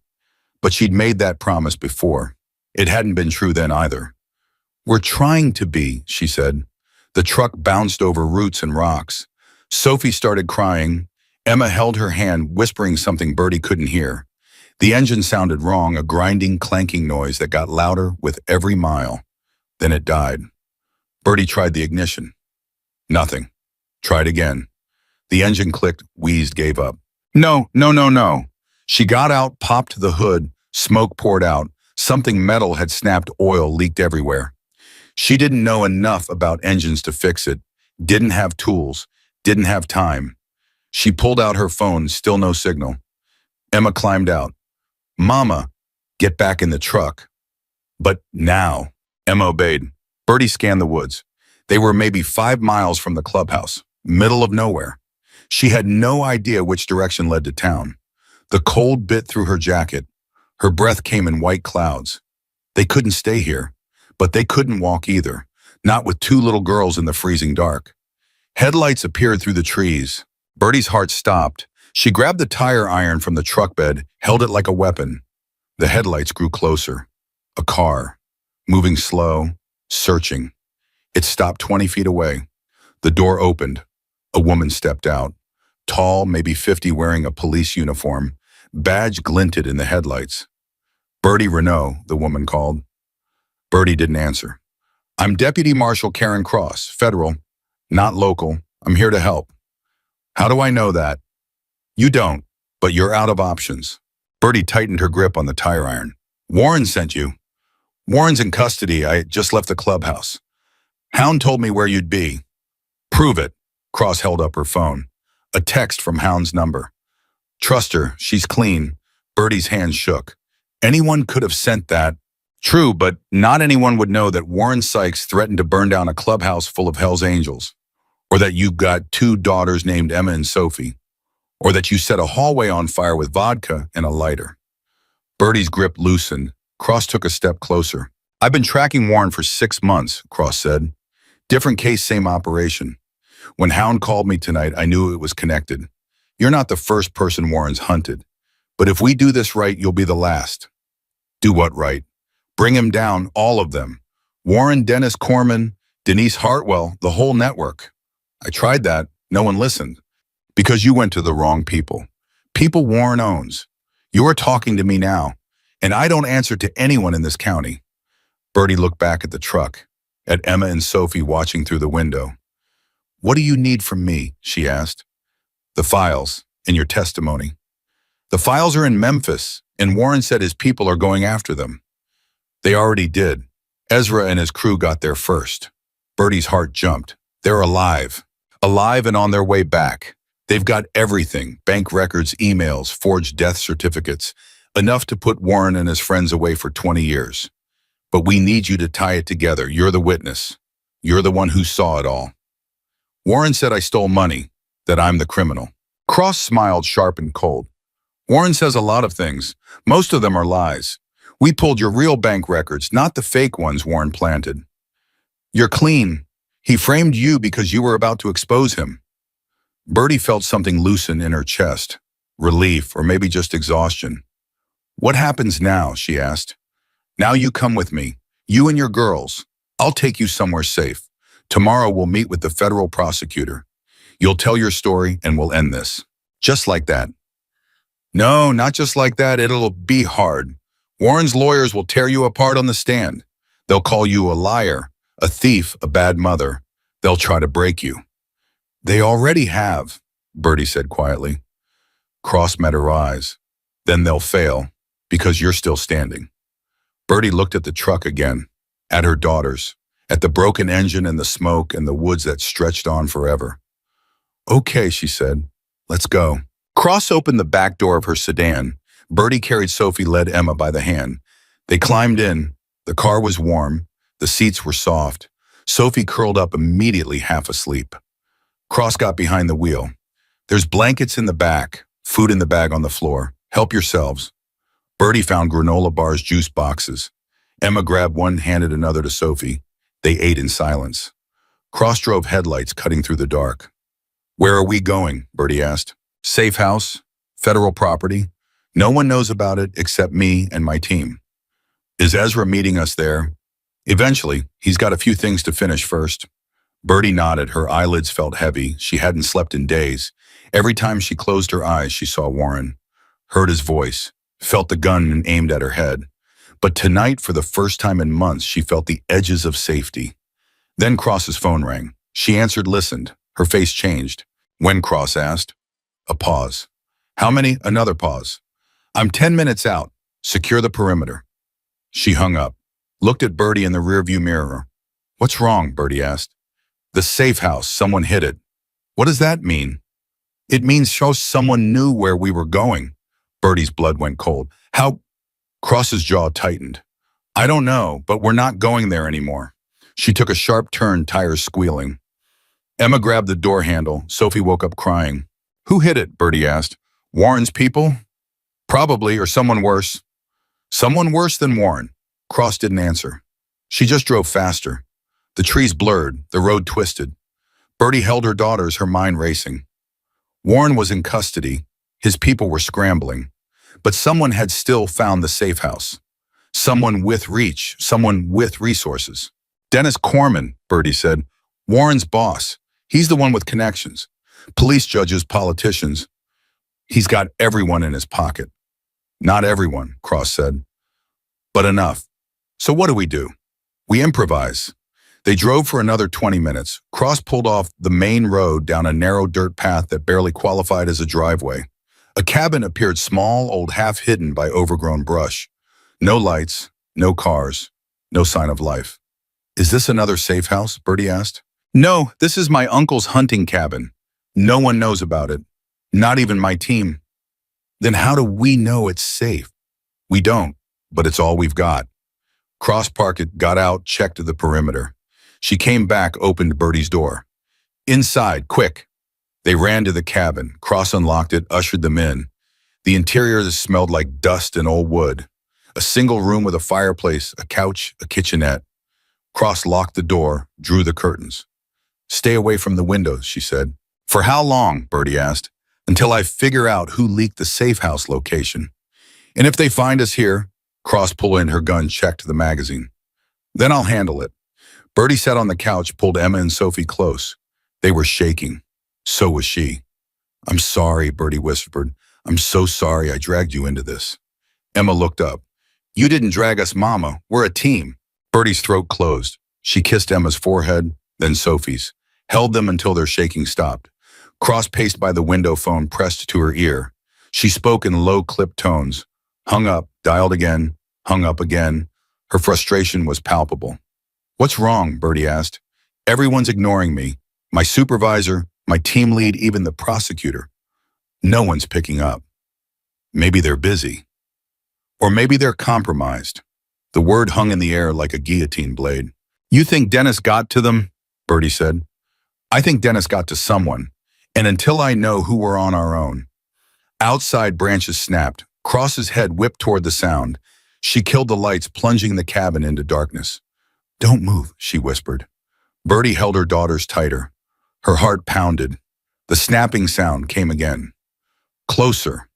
But she'd made that promise before. It hadn't been true then either. We're trying to be, she said. The truck bounced over roots and rocks. Sophie started crying. Emma held her hand, whispering something Bertie couldn't hear. The engine sounded wrong, a grinding, clanking noise that got louder with every mile. Then it died. Bertie tried the ignition. Nothing. Tried again. The engine clicked, wheezed, gave up. No, no, no, no. She got out, popped the hood, smoke poured out. Something metal had snapped, oil leaked everywhere. She didn't know enough about engines to fix it, didn't have tools, didn't have time. She pulled out her phone, still no signal. Emma climbed out. Mama, get back in the truck. But now, Emma obeyed. Bertie scanned the woods. They were maybe 5 miles from the clubhouse, middle of nowhere. She had no idea which direction led to town. The cold bit through her jacket. Her breath came in white clouds. They couldn't stay here, but they couldn't walk either, not with 2 little girls in the freezing dark. Headlights appeared through the trees. Bertie's heart stopped. She grabbed the tire iron from the truck bed, held it like a weapon. The headlights grew closer. A car, moving slow, searching. It stopped 20 feet away. The door opened. A woman stepped out. Tall, maybe 50, wearing a police uniform. Badge glinted in the headlights. Bertie Renault, the woman called. Bertie didn't answer. I'm Deputy Marshal Karen Cross, federal, not local. I'm here to help. How do I know that? You don't, but you're out of options. Bertie tightened her grip on the tire iron. Warren sent you. Warren's in custody. I just left the clubhouse. Hound told me where you'd be. Prove it. Cross held up her phone. A text from Hound's number. Trust her. She's clean. Bertie's hands shook. Anyone could have sent that. True, but not anyone would know that Warren Sykes threatened to burn down a clubhouse full of Hell's Angels, or that you got two daughters named Emma and Sophie, or that you set a hallway on fire with vodka and a lighter. Bertie's grip loosened. Cross took a step closer. I've been tracking Warren for 6 months, Cross said. Different case, same operation. When Hound called me tonight, I knew it was connected. You're not the first person Warren's hunted. But if we do this right, you'll be the last. Do what right? Bring him down, all of them. Warren, Dennis Corman, Denise Hartwell, the whole network. I tried that. No one listened. Because you went to the wrong people. People Warren owns. You're talking to me now, and I don't answer to anyone in this county. Bertie looked back at the truck, at Emma and Sophie watching through the window. What do you need from me? She asked. The files and your testimony. The files are in Memphis, and Warren said his people are going after them. They already did. Ezra and his crew got there first. Bertie's heart jumped. They're alive. Alive and on their way back. They've got everything, bank records, emails, forged death certificates, enough to put Warren and his friends away for 20 years. But we need you to tie it together. You're the witness. You're the one who saw it all. Warren said I stole money, that I'm the criminal. Cross smiled sharp and cold. Warren says a lot of things. Most of them are lies. We pulled your real bank records, not the fake ones Warren planted. You're clean. He framed you because you were about to expose him. Bertie felt something loosen in her chest. Relief, or maybe just exhaustion. What happens now? She asked. Now you come with me. You and your girls. I'll take you somewhere safe. Tomorrow we'll meet with the federal prosecutor. You'll tell your story and we'll end this. Just like that. No, not just like that. It'll be hard. Warren's lawyers will tear you apart on the stand. They'll call you a liar, a thief, a bad mother. They'll try to break you. They already have, Bertie said quietly. Cross met her eyes. Then they'll fail, because you're still standing. Bertie looked at the truck again, at her daughters, at the broken engine and the smoke and the woods that stretched on forever. Okay, she said, let's go. Cross opened the back door of her sedan. Bertie carried Sophie, led Emma by the hand. They climbed in. The car was warm. The seats were soft. Sophie curled up immediately, half asleep. Cross got behind the wheel. There's blankets in the back, food in the bag on the floor. Help yourselves. Bertie found granola bars, juice boxes. Emma grabbed one, handed another to Sophie. They ate in silence. Cross drove headlights cutting through the dark. Where are we going? Bertie asked. Safe house, federal property. No one knows about it except me and my team. Is Ezra meeting us there? Eventually. He's got a few things to finish first. Bertie nodded. Her eyelids felt heavy. She hadn't slept in days. Every time she closed her eyes, she saw Warren. Heard his voice. Felt the gun aimed at her head. But tonight, for the first time in months, she felt the edges of safety. Then Cross's phone rang. She answered, listened. Her face changed. When? Cross asked. A pause. How many? Another pause. I'm 10 minutes out. Secure the perimeter. She hung up. Looked at Bertie in the rearview mirror. What's wrong? Bertie asked. The safe house. Someone hid it. What does that mean? It means someone knew where we were going. Bertie's blood went cold. How? Cross's jaw tightened. I don't know, but we're not going there anymore. She took a sharp turn, tires squealing. Emma grabbed the door handle. Sophie woke up crying. Who hid it? Bertie asked. Warren's people? Probably, or someone worse. Someone worse than Warren. Cross didn't answer. She just drove faster. The trees blurred, the road twisted. Bertie held her daughters, her mind racing. Warren was in custody. His people were scrambling. But someone had still found the safe house. Someone with reach, someone with resources. Dennis Corman, Bertie said. Warren's boss. He's the one with connections. Police judges, politicians. He's got everyone in his pocket. Not everyone, Cross said. But enough. So what do? We improvise. They drove for another 20 minutes. Cross pulled off the main road down a narrow dirt path that barely qualified as a driveway. A cabin appeared small, old, half hidden by overgrown brush. No lights, no cars, no sign of life. Is this another safe house? Bertie asked. No, this is my uncle's hunting cabin. No one knows about it. Not even my team. Then how do we know it's safe? We don't, but it's all we've got. Cross parked it, got out, checked the perimeter. She came back, opened Bertie's door. Inside, quick. They ran to the cabin. Cross unlocked it, ushered them in. The interior smelled like dust and old wood. A single room with a fireplace, a couch, a kitchenette. Cross locked the door, drew the curtains. Stay away from the windows, she said. For how long? Bertie asked. Until I figure out who leaked the safe house location. And if they find us here, Cross pulled in her gun, checked the magazine. Then I'll handle it. Bertie sat on the couch, pulled Emma and Sophie close. They were shaking. So was she. I'm sorry, Bertie whispered. I'm so sorry I dragged you into this. Emma looked up. You didn't drag us, Mama. We're a team. Bertie's throat closed. She kissed Emma's forehead, then Sophie's, held them until their shaking stopped. Cross paced by the window phone pressed to her ear. She spoke in low, clipped tones. Hung up, dialed again, hung up again. Her frustration was palpable. What's wrong? Bertie asked. Everyone's ignoring me. My supervisor, my team lead, even the prosecutor. No one's picking up. Maybe they're busy. Or maybe they're compromised. The word hung in the air like a guillotine blade. You think Dennis got to them? Bertie said. I think Dennis got to someone. And until I know who we're on our own. Outside branches snapped. Cross's head whipped toward the sound. She killed the lights, plunging the cabin into darkness. Don't move, she whispered. Bertie held her daughters tighter. Her heart pounded. The snapping sound came again. Closer.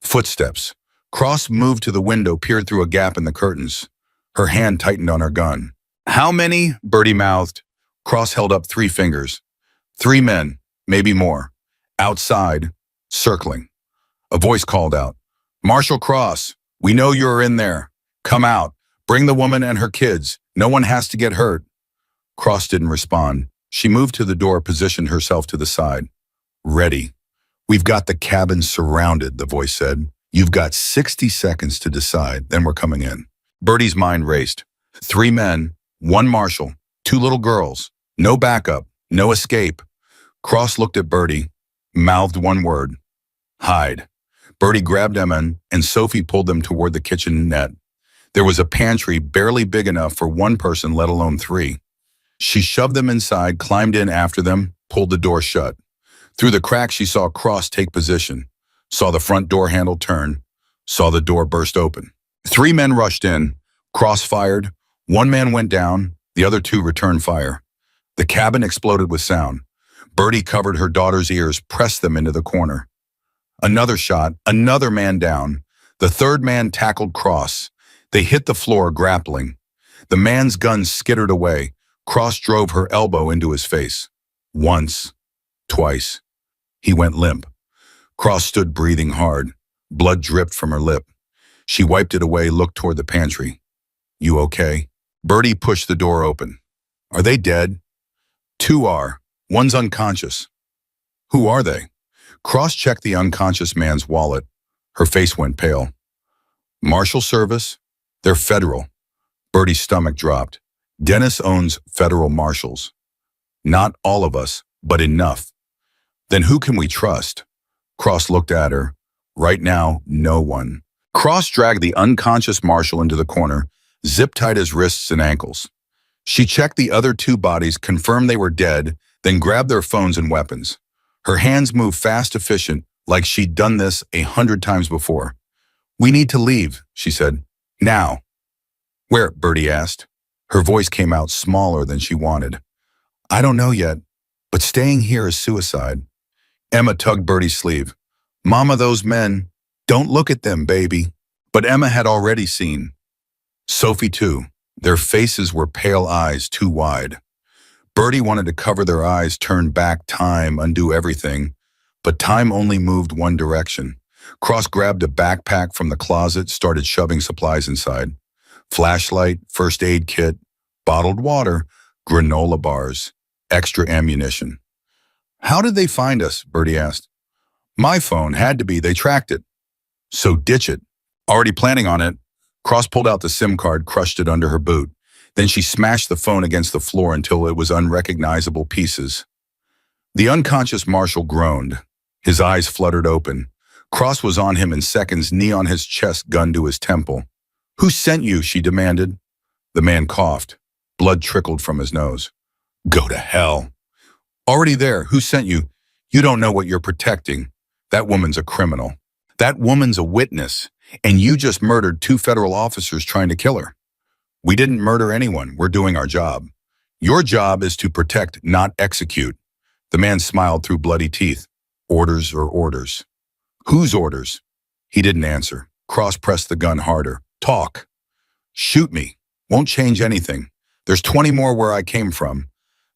Footsteps. Cross moved to the window, peered through a gap in the curtains. Her hand tightened on her gun. How many? Bertie mouthed. Cross held up 3 fingers. 3 men, maybe more. Outside, circling. A voice called out. Marshal Cross, we know you're in there. Come out. Bring the woman and her kids. No one has to get hurt. Cross didn't respond. She moved to the door, positioned herself to the side. Ready. We've got the cabin surrounded, the voice said. You've got 60 seconds to decide, then we're coming in. Bertie's mind raced. 3 men, 1 marshal, 2 little girls. No backup, no escape. Cross looked at Bertie, mouthed one word. Hide. Bertie grabbed Emma and Sophie pulled them toward the kitchenette. There was a pantry barely big enough for 1 person, let alone 3. She shoved them inside, climbed in after them, pulled the door shut. Through the crack, she saw Cross take position, saw the front door handle turn, saw the door burst open. 3 men rushed in. Cross fired. 1 man went down. The other 2 returned fire. The cabin exploded with sound. Bertie covered her daughter's ears, pressed them into the corner. Another shot, another man down. The 3rd man tackled Cross. They hit the floor, grappling. The man's gun skittered away. Cross drove her elbow into his face. Once. Twice. He went limp. Cross stood breathing hard. Blood dripped from her lip. She wiped it away, looked toward the pantry. You okay? Bertie pushed the door open. Are they dead? 2 are. 1's unconscious. Who are they? Cross checked the unconscious man's wallet. Her face went pale. Marshal Service? They're federal. Bertie's stomach dropped. Dennis owns federal marshals. Not all of us, but enough. Then who can we trust? Cross looked at her. Right now, no one. Cross dragged the unconscious marshal into the corner, zip-tied his wrists and ankles. She checked the other 2 bodies, confirmed they were dead, then grabbed their phones and weapons. Her hands moved fast, efficient, like she'd done this 100 times before. We need to leave, she said. Now. Where? Bertie asked. Her voice came out smaller than she wanted. I don't know yet, but staying here is suicide. Emma tugged Bertie's sleeve. Mama, those men. Don't look at them, baby. But Emma had already seen. Sophie, too. Their faces were pale eyes too wide. Bertie wanted to cover their eyes, turn back time, undo everything. But time only moved one direction. Cross grabbed a backpack from the closet, started shoving supplies inside. Flashlight, first aid kit, bottled water, granola bars, extra ammunition. How did they find us? Bertie asked. My phone had to be. They tracked it. So ditch it. Already planning on it. Cross pulled out the SIM card, crushed it under her boot. Then she smashed the phone against the floor until it was unrecognizable pieces. The unconscious Marshal groaned. His eyes fluttered open. Cross was on him in seconds, knee on his chest, gun to his temple. Who sent you? She demanded. The man coughed. Blood trickled from his nose. Go to hell. Already there. Who sent you? You don't know what you're protecting. That woman's a criminal. That woman's a witness, and you just murdered 2 federal officers trying to kill her. We didn't murder anyone. We're doing our job. Your job is to protect, not execute. The man smiled through bloody teeth. Orders are orders. Whose orders? He didn't answer. Cross pressed the gun harder. Talk. Shoot me. Won't change anything. There's 20 more where I came from.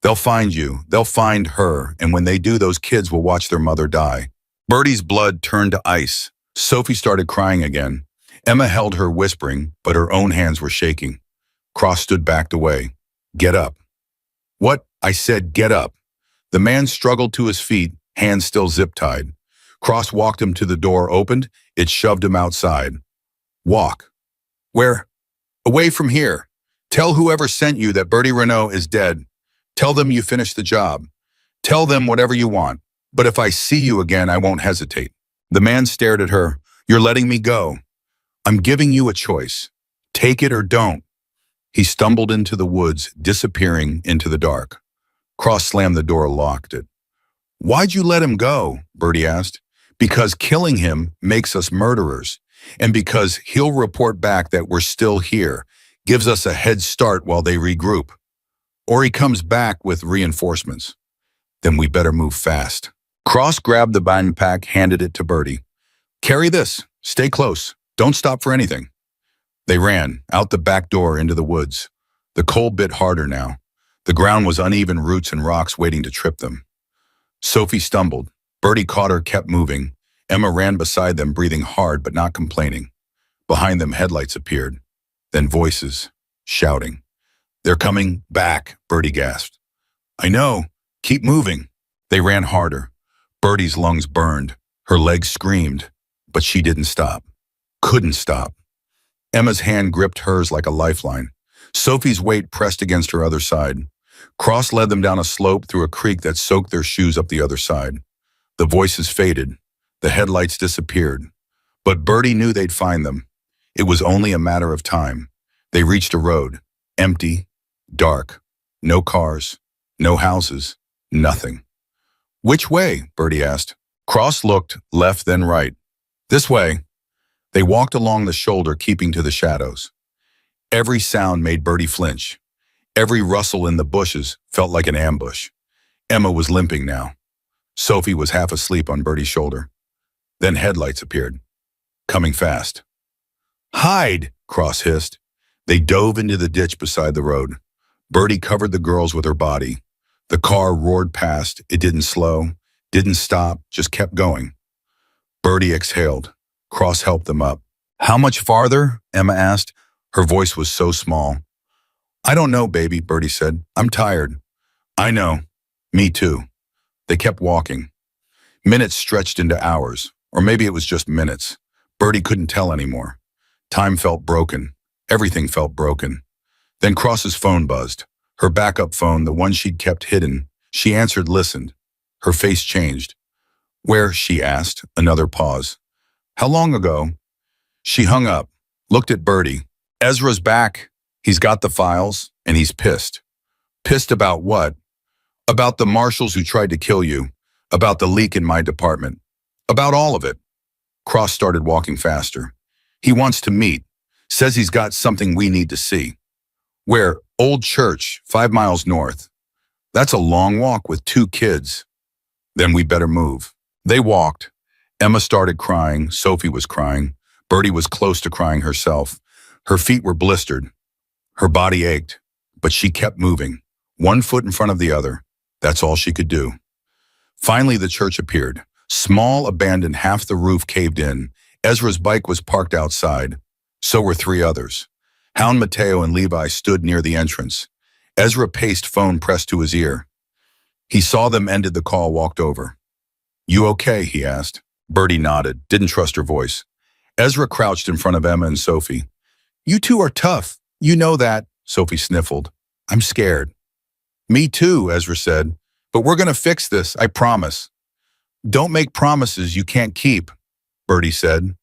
They'll find you. They'll find her. And when they do, those kids will watch their mother die. Bertie's blood turned to ice. Sophie started crying again. Emma held her, whispering, but her own hands were shaking. Cross stood backed away. Get up. What? I said get up. The man struggled to his feet, hands still zip-tied. Cross walked him to the door, opened. It shoved him outside. Walk. Where? Away from here. Tell whoever sent you that Bertie Renault is dead. Tell them you finished the job. Tell them whatever you want. But if I see you again, I won't hesitate. The man stared at her. You're letting me go. I'm giving you a choice. Take it or don't. He stumbled into the woods, disappearing into the dark. Cross slammed the door, locked it. Why'd you let him go? Bertie asked. Because killing him makes us murderers. And because he'll report back that we're still here, gives us a head start while they regroup. Or he comes back with reinforcements. Then we better move fast. Cross grabbed the backpack, handed it to Bertie. Carry this. Stay close. Don't stop for anything. They ran, out the back door into the woods. The cold bit harder now. The ground was uneven, roots and rocks waiting to trip them. Sophie stumbled. Bertie caught her, kept moving. Emma ran beside them, breathing hard but not complaining. Behind them, headlights appeared. Then voices, shouting. They're coming back, Bertie gasped. I know. Keep moving. They ran harder. Bertie's lungs burned. Her legs screamed. But she didn't stop. Couldn't stop. Emma's hand gripped hers like a lifeline. Sophie's weight pressed against her other side. Cross led them down a slope through a creek that soaked their shoes up the other side. The voices faded. The headlights disappeared. But Bertie knew they'd find them. It was only a matter of time. They reached a road. Empty. Dark. No cars. No houses. Nothing. Which way? Bertie asked. Cross looked, left then right. This way. They walked along the shoulder, keeping to the shadows. Every sound made Bertie flinch. Every rustle in the bushes felt like an ambush. Emma was limping now. Sophie was half asleep on Bertie's shoulder. Then headlights appeared. Coming fast. Hide! Cross hissed. They dove into the ditch beside the road. Bertie covered the girls with her body. The car roared past. It didn't slow, didn't stop, just kept going. Bertie exhaled. Cross helped them up. How much farther? Emma asked. Her voice was so small. I don't know, baby, Bertie said. I'm tired. I know. Me too. They kept walking. Minutes stretched into hours, or maybe it was just minutes. Bertie couldn't tell anymore. Time felt broken. Everything felt broken. Then Cross's phone buzzed. Her backup phone, the one she'd kept hidden. She answered, listened. Her face changed. Where? She asked. Another pause. How long ago? She hung up, looked at Bertie. Ezra's back. He's got the files, and he's pissed. Pissed about what? About the marshals who tried to kill you. About the leak in my department. About all of it. Cross started walking faster. He wants to meet. Says he's got something we need to see. Where? Old Church, 5 miles north. That's a long walk with 2 kids. Then we better move. They walked. Emma started crying. Sophie was crying. Bertie was close to crying herself. Her feet were blistered. Her body ached. But she kept moving. 1 foot in front of the other. That's all she could do. Finally, the church appeared. Small, abandoned, half the roof caved in. Ezra's bike was parked outside. So were 3 others. Hound, Mateo, and Levi stood near the entrance. Ezra paced, phone pressed to his ear. He saw them, ended the call, walked over. You okay? He asked. Bertie nodded, didn't trust her voice. Ezra crouched in front of Emma and Sophie. You two are tough. You know that, Sophie sniffled. I'm scared. Me too, Ezra said. But we're going to fix this, I promise. Don't make promises you can't keep, Bertie said.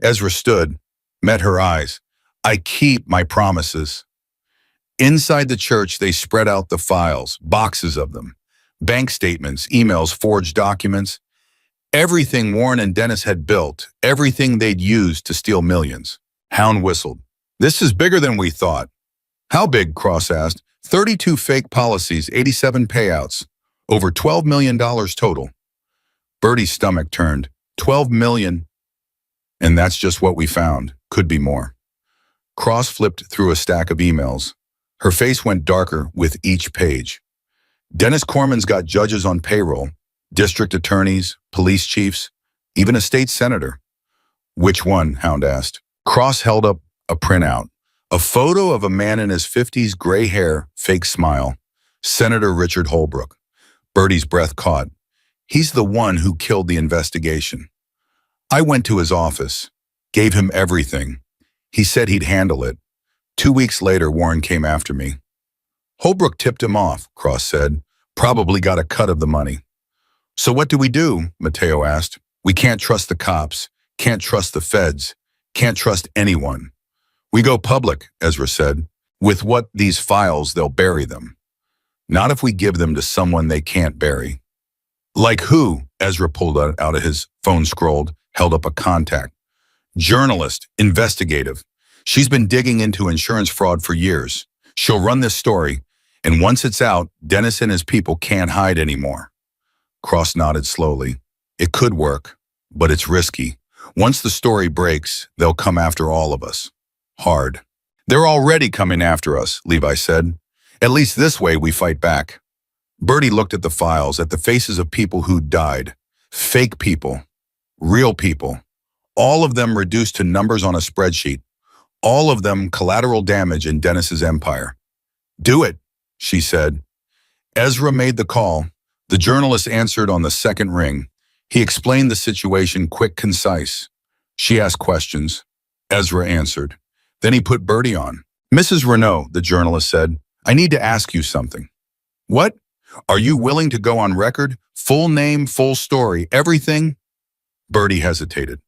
Ezra stood, met her eyes. I keep my promises. Inside the church, they spread out the files, boxes of them. Bank statements, emails, forged documents. Everything Warren and Dennis had built, everything they'd used to steal millions. Hound whistled. This is bigger than we thought. How big? Cross asked. 32 fake policies, 87 payouts. Over $12 million total. Bertie's stomach turned. 12 million. And that's just what we found. Could be more. Cross flipped through a stack of emails. Her face went darker with each page. Dennis Corman's got judges on payroll, district attorneys, police chiefs, even a state senator. Which one? Hound asked. Cross held up a printout. A photo of a man in his 50s, gray hair, fake smile. Senator Richard Holbrook. Bertie's breath caught. He's the one who killed the investigation. I went to his office, gave him everything. He said he'd handle it. 2 weeks later, Warren came after me. Holbrook tipped him off, Cross said. Probably got a cut of the money. So what do we do? Mateo asked. We can't trust the cops, can't trust the feds, can't trust anyone. We go public, Ezra said. With what these files, they'll bury them. Not if we give them to someone they can't bury. Like who? Ezra pulled out of his phone, scrolled, held up a contact. Journalist, investigative. She's been digging into insurance fraud for years. She'll run this story, and once it's out, Dennis and his people can't hide anymore. Cross nodded slowly. It could work, but it's risky. Once the story breaks, they'll come after all of us. Hard. They're already coming after us, Levi said. At least this way we fight back. Bertie looked at the files, at the faces of people who'd died. Fake people. Real people. All of them reduced to numbers on a spreadsheet. All of them collateral damage in Dennis's empire. Do it, she said. Ezra made the call. The journalist answered on the second ring. He explained the situation, quick, concise. She asked questions. Ezra answered. Then he put Bertie on. Mrs. Renault, the journalist said, I need to ask you something. What? Are you willing to go on record? Full name, full story, everything? Bertie hesitated.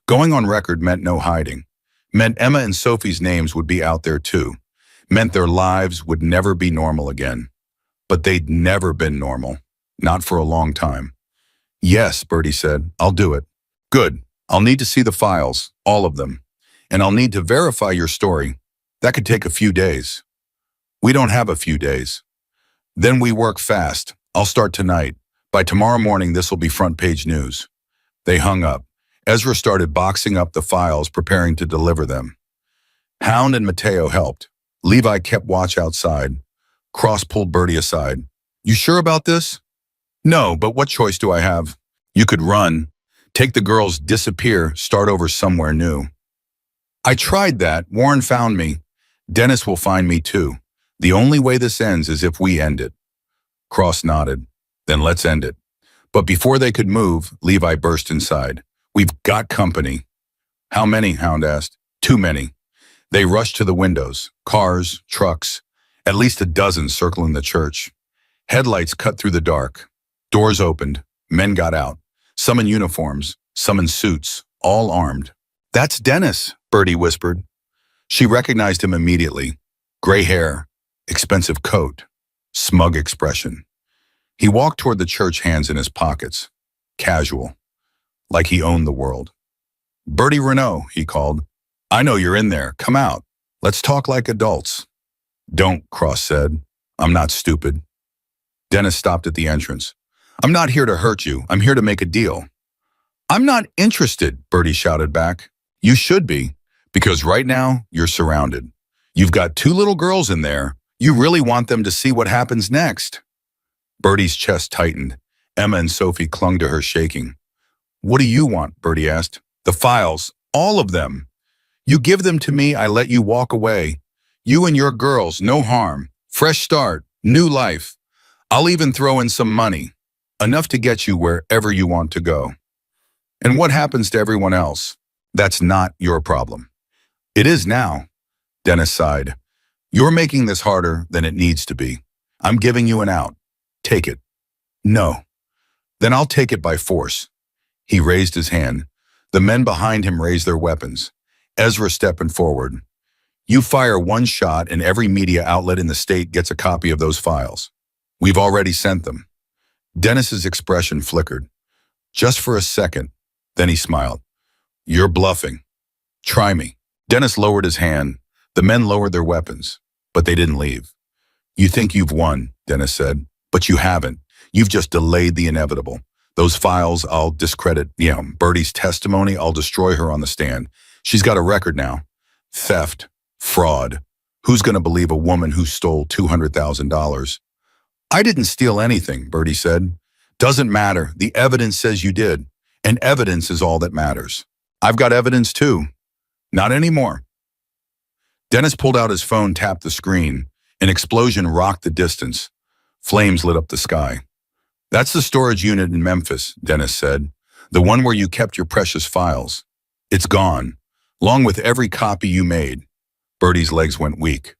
Going on record meant no hiding. Meant Emma and Sophie's names would be out there too. Meant their lives would never be normal again. But they'd never been normal. Not for a long time. Yes, Bertie said, I'll do it. Good. I'll need to see the files, all of them. And I'll need to verify your story. That could take a few days. We don't have a few days. Then we work fast. I'll start tonight. By tomorrow morning, this will be front page news. They hung up. Ezra started boxing up the files, preparing to deliver them. Hound and Mateo helped. Levi kept watch outside. Cross pulled Bertie aside. You sure about this? No, but what choice do I have? You could run, take the girls, disappear, start over somewhere new. I tried that. Warren found me. Dennis will find me too. The only way this ends is if we end it. Cross nodded. Then let's end it. But before they could move, Levi burst inside. We've got company. How many? Hound asked. Too many. They rushed to the windows. Cars, trucks, at least a dozen circling the church. Headlights cut through the dark. Doors opened. Men got out. Some in uniforms, some in suits, all armed. That's Dennis, Bertie whispered. She recognized him immediately. Gray hair, expensive coat, smug expression. He walked toward the church, hands in his pockets. Casual. Like he owned the world. Bertie Renault, he called. I know you're in there. Come out. Let's talk like adults. Don't, Cross said. I'm not stupid. Dennis stopped at the entrance. I'm not here to hurt you. I'm here to make a deal. I'm not interested, Bertie shouted back. You should be, because right now you're surrounded. You've got 2 little girls in there. You really want them to see what happens next. Bertie's chest tightened. Emma and Sophie clung to her, shaking. What do you want? Bertie asked. The files, all of them. You give them to me, I let you walk away. You and your girls, no harm. Fresh start, new life. I'll even throw in some money. Enough to get you wherever you want to go. And what happens to everyone else? That's not your problem. It is now, Dennis sighed. You're making this harder than it needs to be. I'm giving you an out. Take it. No. Then I'll take it by force. He raised his hand. The men behind him raised their weapons. Ezra stepping forward. You fire one shot and every media outlet in the state gets a copy of those files. We've already sent them. Dennis's expression flickered. Just for a second. Then he smiled. You're bluffing. Try me. Dennis lowered his hand. The men lowered their weapons, but they didn't leave. You think you've won, Dennis said, but you haven't. You've just delayed the inevitable. Those files, I'll discredit, Bertie's testimony, I'll destroy her on the stand. She's got a record now. Theft, fraud. Who's going to believe a woman who stole $200,000? I didn't steal anything, Bertie said. Doesn't matter. The evidence says you did. And evidence is all that matters. I've got evidence too. Not anymore. Dennis pulled out his phone, tapped the screen. An explosion rocked the distance. Flames lit up the sky. That's the storage unit in Memphis, Dennis said. The one where you kept your precious files. It's gone, along with every copy you made. Bertie's legs went weak.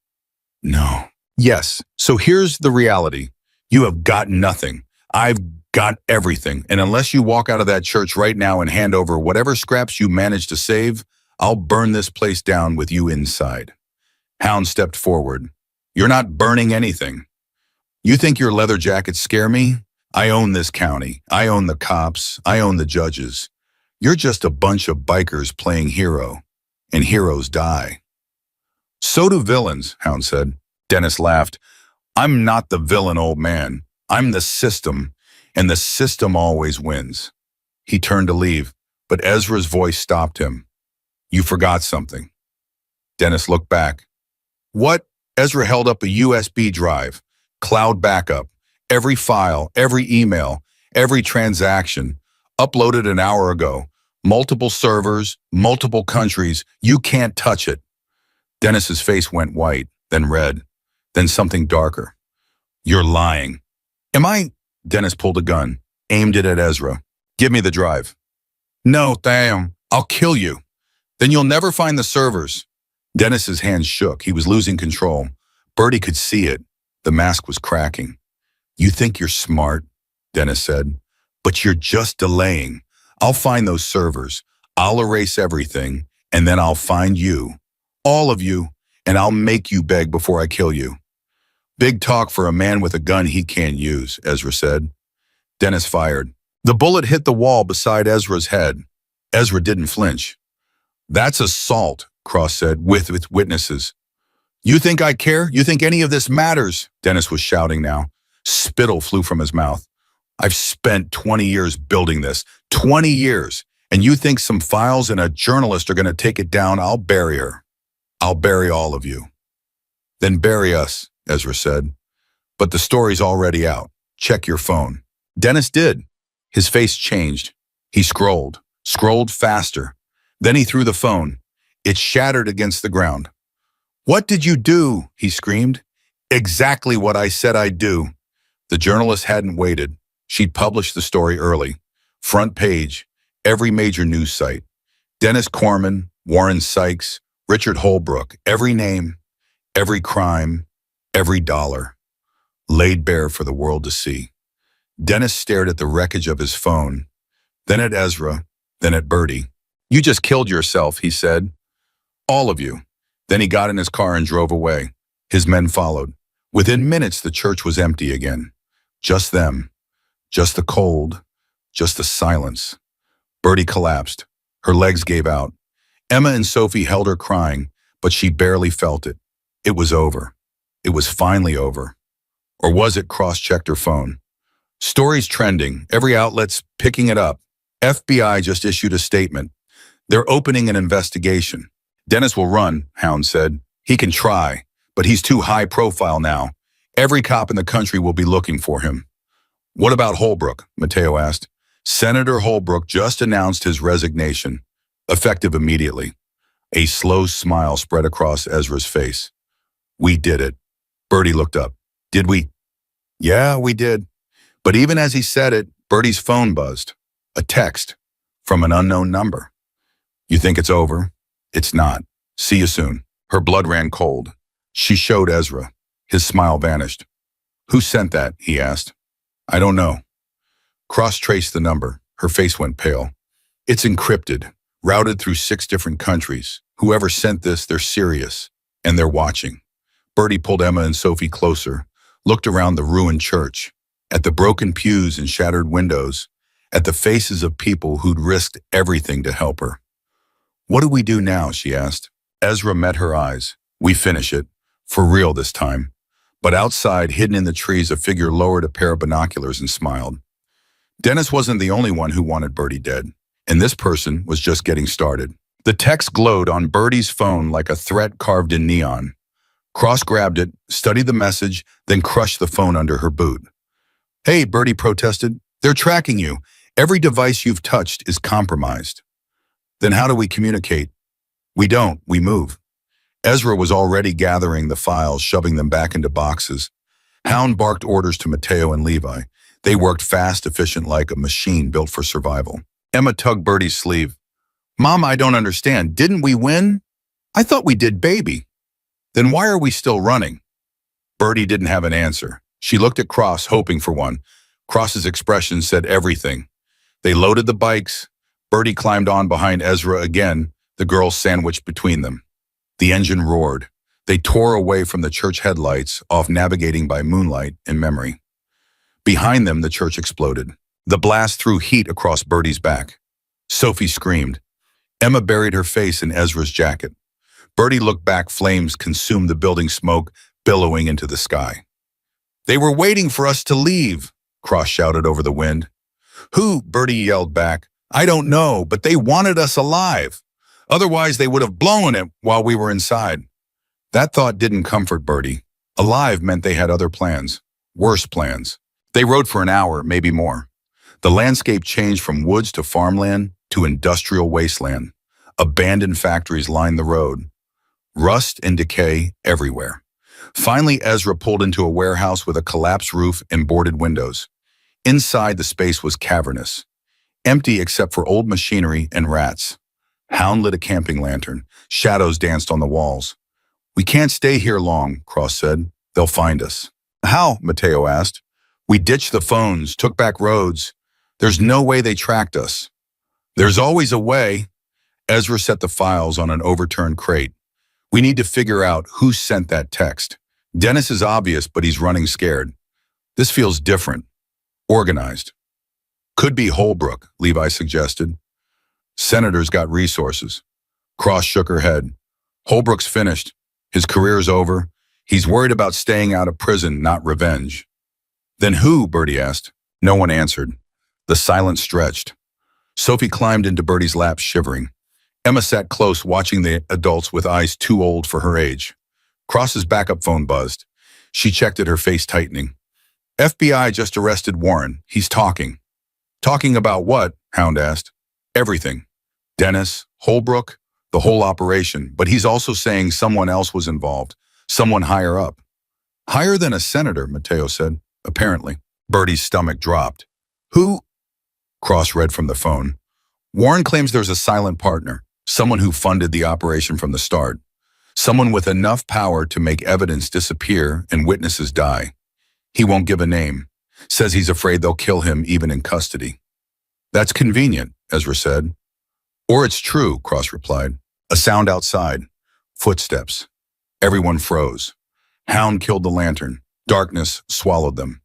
No. Yes, so here's the reality. You have got nothing. I've got everything. And unless you walk out of that church right now and hand over whatever scraps you managed to save, I'll burn this place down with you inside. Hound stepped forward. You're not burning anything. You think your leather jackets scare me? I own this county. I own the cops. I own the judges. You're just a bunch of bikers playing hero. And heroes die. So do villains, Hound said. Dennis laughed. I'm not the villain, old man. I'm the system, and the system always wins. He turned to leave, but Ezra's voice stopped him. You forgot something. Dennis looked back. What? Ezra held up a USB drive, cloud backup, every file, every email, every transaction, uploaded an hour ago. Multiple servers, multiple countries. You can't touch it. Dennis's face went white, then red, then something darker. You're lying. Am I? Dennis pulled a gun, aimed it at Ezra. Give me the drive. No, damn. I'll kill you. Then you'll never find the servers. Dennis's hands shook. He was losing control. Bertie could see it. The mask was cracking. You think you're smart, Dennis said, but you're just delaying. I'll find those servers. I'll erase everything, and then I'll find you. All of you, and I'll make you beg before I kill you. Big talk for a man with a gun he can't use, Ezra said. Dennis fired. The bullet hit the wall beside Ezra's head. Ezra didn't flinch. That's assault, Cross said, with witnesses. You think I care? You think any of this matters? Dennis was shouting now. Spittle flew from his mouth. I've spent 20 years building this. 20 years. And you think some files and a journalist are going to take it down? I'll bury her. I'll bury all of you. Then bury us, Ezra said. But the story's already out. Check your phone. Dennis did. His face changed. He scrolled faster. Then he threw the phone. It shattered against the ground. What did you do? He screamed. Exactly what I said I'd do. The journalist hadn't waited. She'd published the story early. Front page, every major news site. Dennis Corman, Warren Sykes, Richard Holbrook, every name, every crime, every dollar, laid bare for the world to see. Dennis stared at the wreckage of his phone, then at Ezra, then at Bertie. You just killed yourself, he said. All of you. Then he got in his car and drove away. His men followed. Within minutes, the church was empty again. Just them. Just the cold. Just the silence. Bertie collapsed. Her legs gave out. Emma and Sophie held her crying, but she barely felt it. It was over. It was finally over. Or was it? Cross-checked her phone. Stories trending. Every outlet's picking it up. FBI just issued a statement. They're opening an investigation. Dennis will run, Hound said. He can try, but he's too high profile now. Every cop in the country will be looking for him. What about Holbrook? Mateo asked. Senator Holbrook just announced his resignation, effective immediately. A slow smile spread across Ezra's face. We did it. Bertie looked up. Did we? Yeah, we did. But even as he said it, Bertie's phone buzzed. A text from an unknown number. You think it's over? It's not. See you soon. Her blood ran cold. She showed Ezra. His smile vanished. Who sent that? He asked. I don't know. Cross traced the number. Her face went pale. It's encrypted, routed through 6 different countries. Whoever sent this, they're serious. And they're watching. Bertie pulled Emma and Sophie closer, looked around the ruined church, at the broken pews and shattered windows, at the faces of people who'd risked everything to help her. What do we do now? She asked. Ezra met her eyes. We finish it. For real this time. But outside, hidden in the trees, a figure lowered a pair of binoculars and smiled. Dennis wasn't the only one who wanted Bertie dead, and this person was just getting started. The text glowed on Bertie's phone like a threat carved in neon. Cross grabbed it, studied the message, then crushed the phone under her boot. Hey, Bertie protested. They're tracking you. Every device you've touched is compromised. Then how do we communicate? We don't, we move. Ezra was already gathering the files, shoving them back into boxes. Hound barked orders to Mateo and Levi. They worked fast, efficient, like a machine built for survival. Emma tugged Bertie's sleeve. Mom, I don't understand. Didn't we win? I thought we did, baby. Then why are we still running? Bertie didn't have an answer. She looked at Cross, hoping for one. Cross's expression said everything. They loaded the bikes. Bertie climbed on behind Ezra again, the girls sandwiched between them. The engine roared. They tore away from the church headlights, off navigating by moonlight and memory. Behind them, the church exploded. The blast threw heat across Bertie's back. Sophie screamed. Emma buried her face in Ezra's jacket. Bertie looked back, flames consumed the building, smoke billowing into the sky. They were waiting for us to leave, Cross shouted over the wind. Who? Bertie yelled back. I don't know, but they wanted us alive. Otherwise, they would have blown it while we were inside. That thought didn't comfort Bertie. Alive meant they had other plans, worse plans. They rode for an hour, maybe more. The landscape changed from woods to farmland to industrial wasteland. Abandoned factories lined the road. Rust and decay everywhere. Finally, Ezra pulled into a warehouse with a collapsed roof and boarded windows. Inside, the space was cavernous, empty except for old machinery and rats. Hound lit a camping lantern. Shadows danced on the walls. We can't stay here long, Cross said. They'll find us. How? Mateo asked. We ditched the phones, took back roads. There's no way they tracked us. There's always a way. Ezra set the files on an overturned crate. We need to figure out who sent that text. Dennis is obvious, but he's running scared. This feels different. Organized. Could be Holbrook, Levi suggested. Senator's got resources. Cross shook her head. Holbrook's finished. His career's over. He's worried about staying out of prison, not revenge. Then who? Bertie asked. No one answered. The silence stretched. Sophie climbed into Bertie's lap, shivering. Emma sat close, watching the adults with eyes too old for her age. Cross's backup phone buzzed. She checked it, her face tightening. FBI just arrested Warren. He's talking. Talking about what? Hound asked. Everything. Dennis, Holbrook, the whole operation. But he's also saying someone else was involved. Someone higher up. Higher than a senator, Mateo said. Apparently. Bertie's stomach dropped. Who? Cross read from the phone. Warren claims there's a silent partner. Someone who funded the operation from the start. Someone with enough power to make evidence disappear and witnesses die. He won't give a name. Says he's afraid they'll kill him even in custody. That's convenient, Ezra said. Or it's true, Cross replied. A sound outside. Footsteps. Everyone froze. Hound killed the lantern. Darkness swallowed them.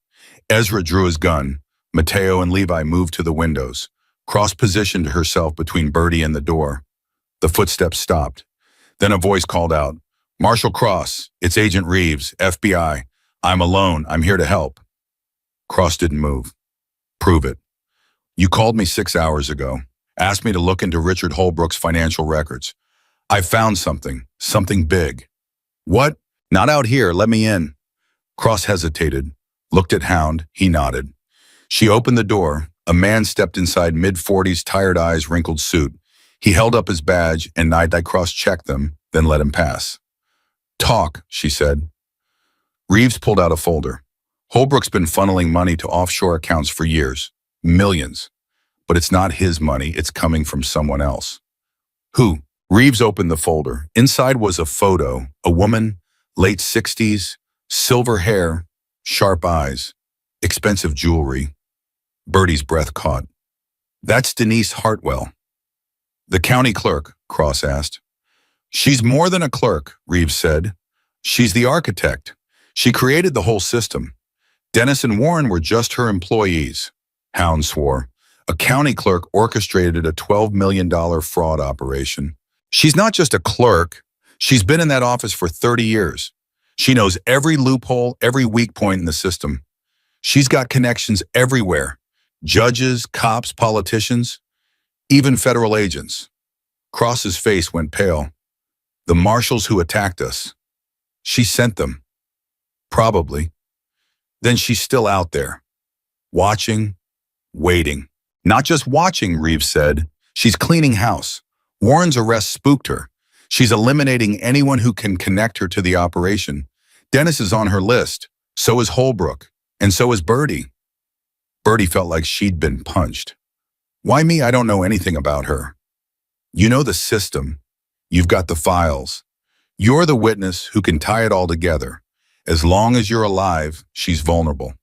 Ezra drew his gun. Mateo and Levi moved to the windows. Cross positioned herself between Bertie and the door. The footsteps stopped. Then a voice called out, Marshal Cross, it's Agent Reeves, FBI. I'm alone. I'm here to help. Cross didn't move. Prove it. You called me 6 hours ago. Asked me to look into Richard Holbrook's financial records. I found something big. What? Not out here. Let me in. Cross hesitated, looked at Hound. He nodded. She opened the door. A man stepped inside, mid-40s, tired eyes, wrinkled suit. He held up his badge and Cross checked them, then let him pass. Talk, she said. Reeves pulled out a folder. Holbrook's been funneling money to offshore accounts for years. Millions. But it's not his money, it's coming from someone else. Who? Reeves opened the folder. Inside was a photo, a woman, late 60s, silver hair, sharp eyes, expensive jewelry. Bertie's breath caught. That's Denise Hartwell. The county clerk, Cross asked. She's more than a clerk, Reeves said. She's the architect. She created the whole system. Dennis and Warren were just her employees. Hound swore. A county clerk orchestrated a $12 million fraud operation. She's not just a clerk. She's been in that office for 30 years. She knows every loophole, every weak point in the system. She's got connections everywhere. Judges, cops, politicians, even federal agents. Cross's face went pale. The marshals who attacked us. She sent them. Probably. Then she's still out there. Watching, waiting. Not just watching, Reeves said. She's cleaning house. Warren's arrest spooked her. She's eliminating anyone who can connect her to the operation. Dennis is on her list. So is Holbrook. And so is Bertie. Bertie felt like she'd been punched. Why me? I don't know anything about her. You know the system. You've got the files. You're the witness who can tie it all together. As long as you're alive, she's vulnerable.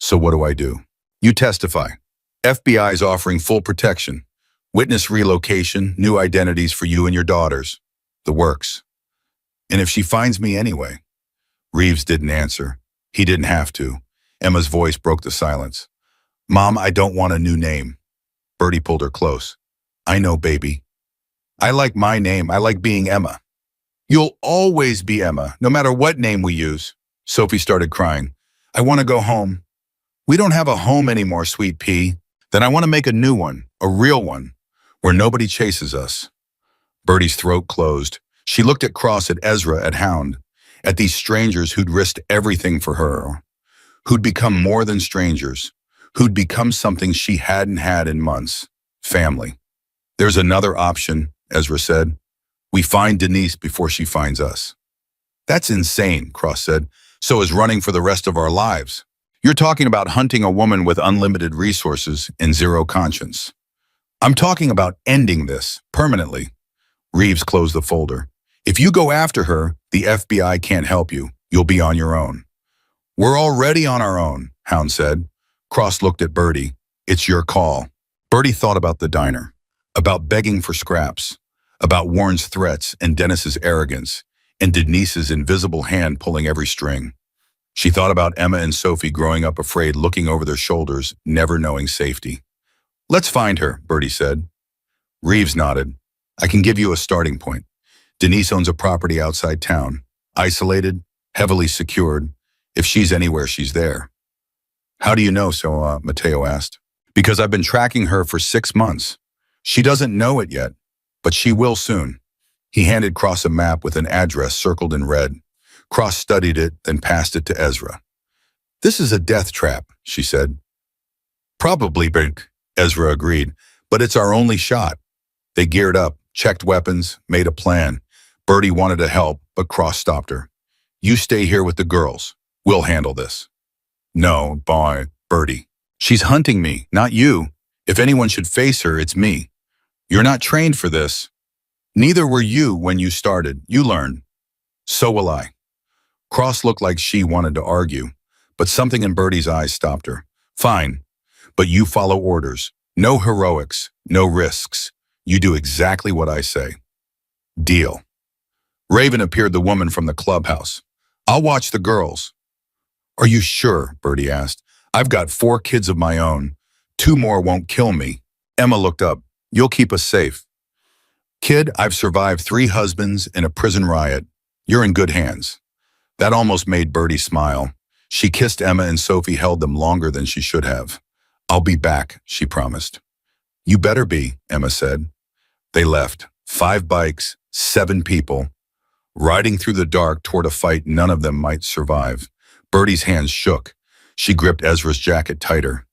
So what do? You testify. FBI's offering full protection. Witness relocation, new identities for you and your daughters. The works. And if she finds me anyway? Reeves didn't answer. He didn't have to. Emma's voice broke the silence. Mom, I don't want a new name. Bertie pulled her close. I know, baby. I like my name. I like being Emma. You'll always be Emma, no matter what name we use. Sophie started crying. I want to go home. We don't have a home anymore, sweet pea. Then I want to make a new one, a real one, where nobody chases us. Bertie's throat closed. She looked at Cross, at Ezra, at Hound, at these strangers who'd risked everything for her, who'd become more than strangers, who'd become something she hadn't had in months. Family. There's another option, Ezra said. We find Denise before she finds us. That's insane, Cross said. So is running for the rest of our lives. You're talking about hunting a woman with unlimited resources and zero conscience. I'm talking about ending this permanently. Reeves closed the folder. If you go after her, the FBI can't help you. You'll be on your own. We're already on our own, Hound said. Cross looked at Bertie. It's your call. Bertie thought about the diner, about begging for scraps, about Warren's threats and Dennis's arrogance, and Denise's invisible hand pulling every string. She thought about Emma and Sophie growing up afraid, looking over their shoulders, never knowing safety. Let's find her, Bertie said. Reeves nodded. I can give you a starting point. Denise owns a property outside town, isolated, heavily secured. If she's anywhere, she's there. How do you know so, Mateo asked. Because I've been tracking her for 6 months. She doesn't know it yet, but she will soon. He handed Cross a map with an address circled in red. Cross studied it, then passed it to Ezra. This is a death trap, she said. Probably, Ezra agreed, but it's our only shot. They geared up, checked weapons, made a plan. Bertie wanted to help, but Cross stopped her. You stay here with the girls. We'll handle this. No, boy, Bertie. She's hunting me, not you. If anyone should face her, it's me. You're not trained for this. Neither were you when you started. You learn. So will I. Cross looked like she wanted to argue, but something in Bertie's eyes stopped her. Fine, but you follow orders. No heroics, no risks. You do exactly what I say. Deal. Raven appeared, the woman from the clubhouse. I'll watch the girls. Are you sure? Bertie asked. I've got 4 kids of my own. 2 more won't kill me. Emma looked up. You'll keep us safe. Kid, I've survived 3 husbands and a prison riot. You're in good hands. That almost made Bertie smile. She kissed Emma and Sophie held them longer than she should have. I'll be back, she promised. You better be, Emma said. They left. 5 bikes, 7 people, riding through the dark toward a fight none of them might survive. Bertie's hands shook. She gripped Ezra's jacket tighter.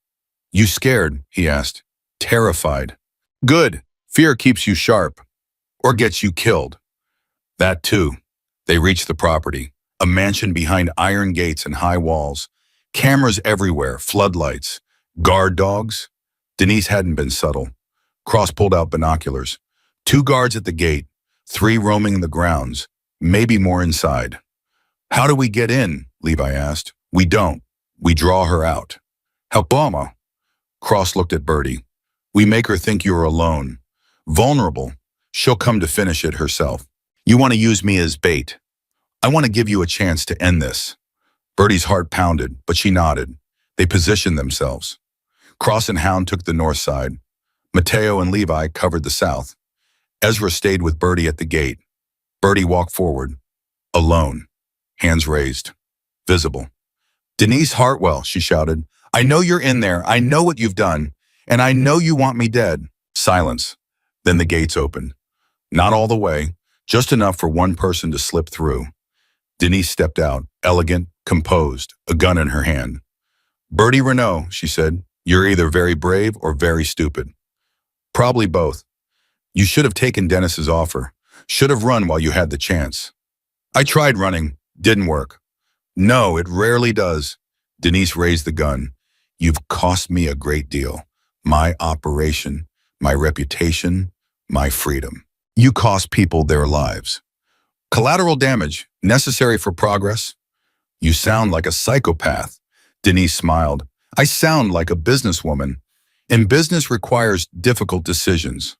You scared? He asked. Terrified. Good. Fear keeps you sharp. Or gets you killed. That too. They reached the property, a mansion behind iron gates and high walls, cameras everywhere, floodlights, guard dogs. Denise hadn't been subtle. Cross pulled out binoculars. 2 guards at the gate, 3 roaming the grounds, maybe more inside. How do we get in? Levi asked. We don't. We draw her out. Help Mama. Cross looked at Bertie. We make her think you're alone. Vulnerable. She'll come to finish it herself. You want to use me as bait. I want to give you a chance to end this. Bertie's heart pounded, but she nodded. They positioned themselves. Cross and Hound took the north side. Mateo and Levi covered the south. Ezra stayed with Bertie at the gate. Bertie walked forward. Alone. Hands raised. Visible. Denise Hartwell, she shouted. I know you're in there. I know what you've done. And I know you want me dead. Silence. Then the gates opened. Not all the way, just enough for one person to slip through. Denise stepped out, elegant, composed, a gun in her hand. Bertie Renault, she said, you're either very brave or very stupid. Probably both. You should have taken Dennis's offer. Should have run while you had the chance. I tried running. Didn't work. No, it rarely does. Denise raised the gun. You've cost me a great deal. My operation, my reputation, my freedom. You cost people their lives. Collateral damage, necessary for progress. You sound like a psychopath. Denise smiled. I sound like a businesswoman. And business requires difficult decisions.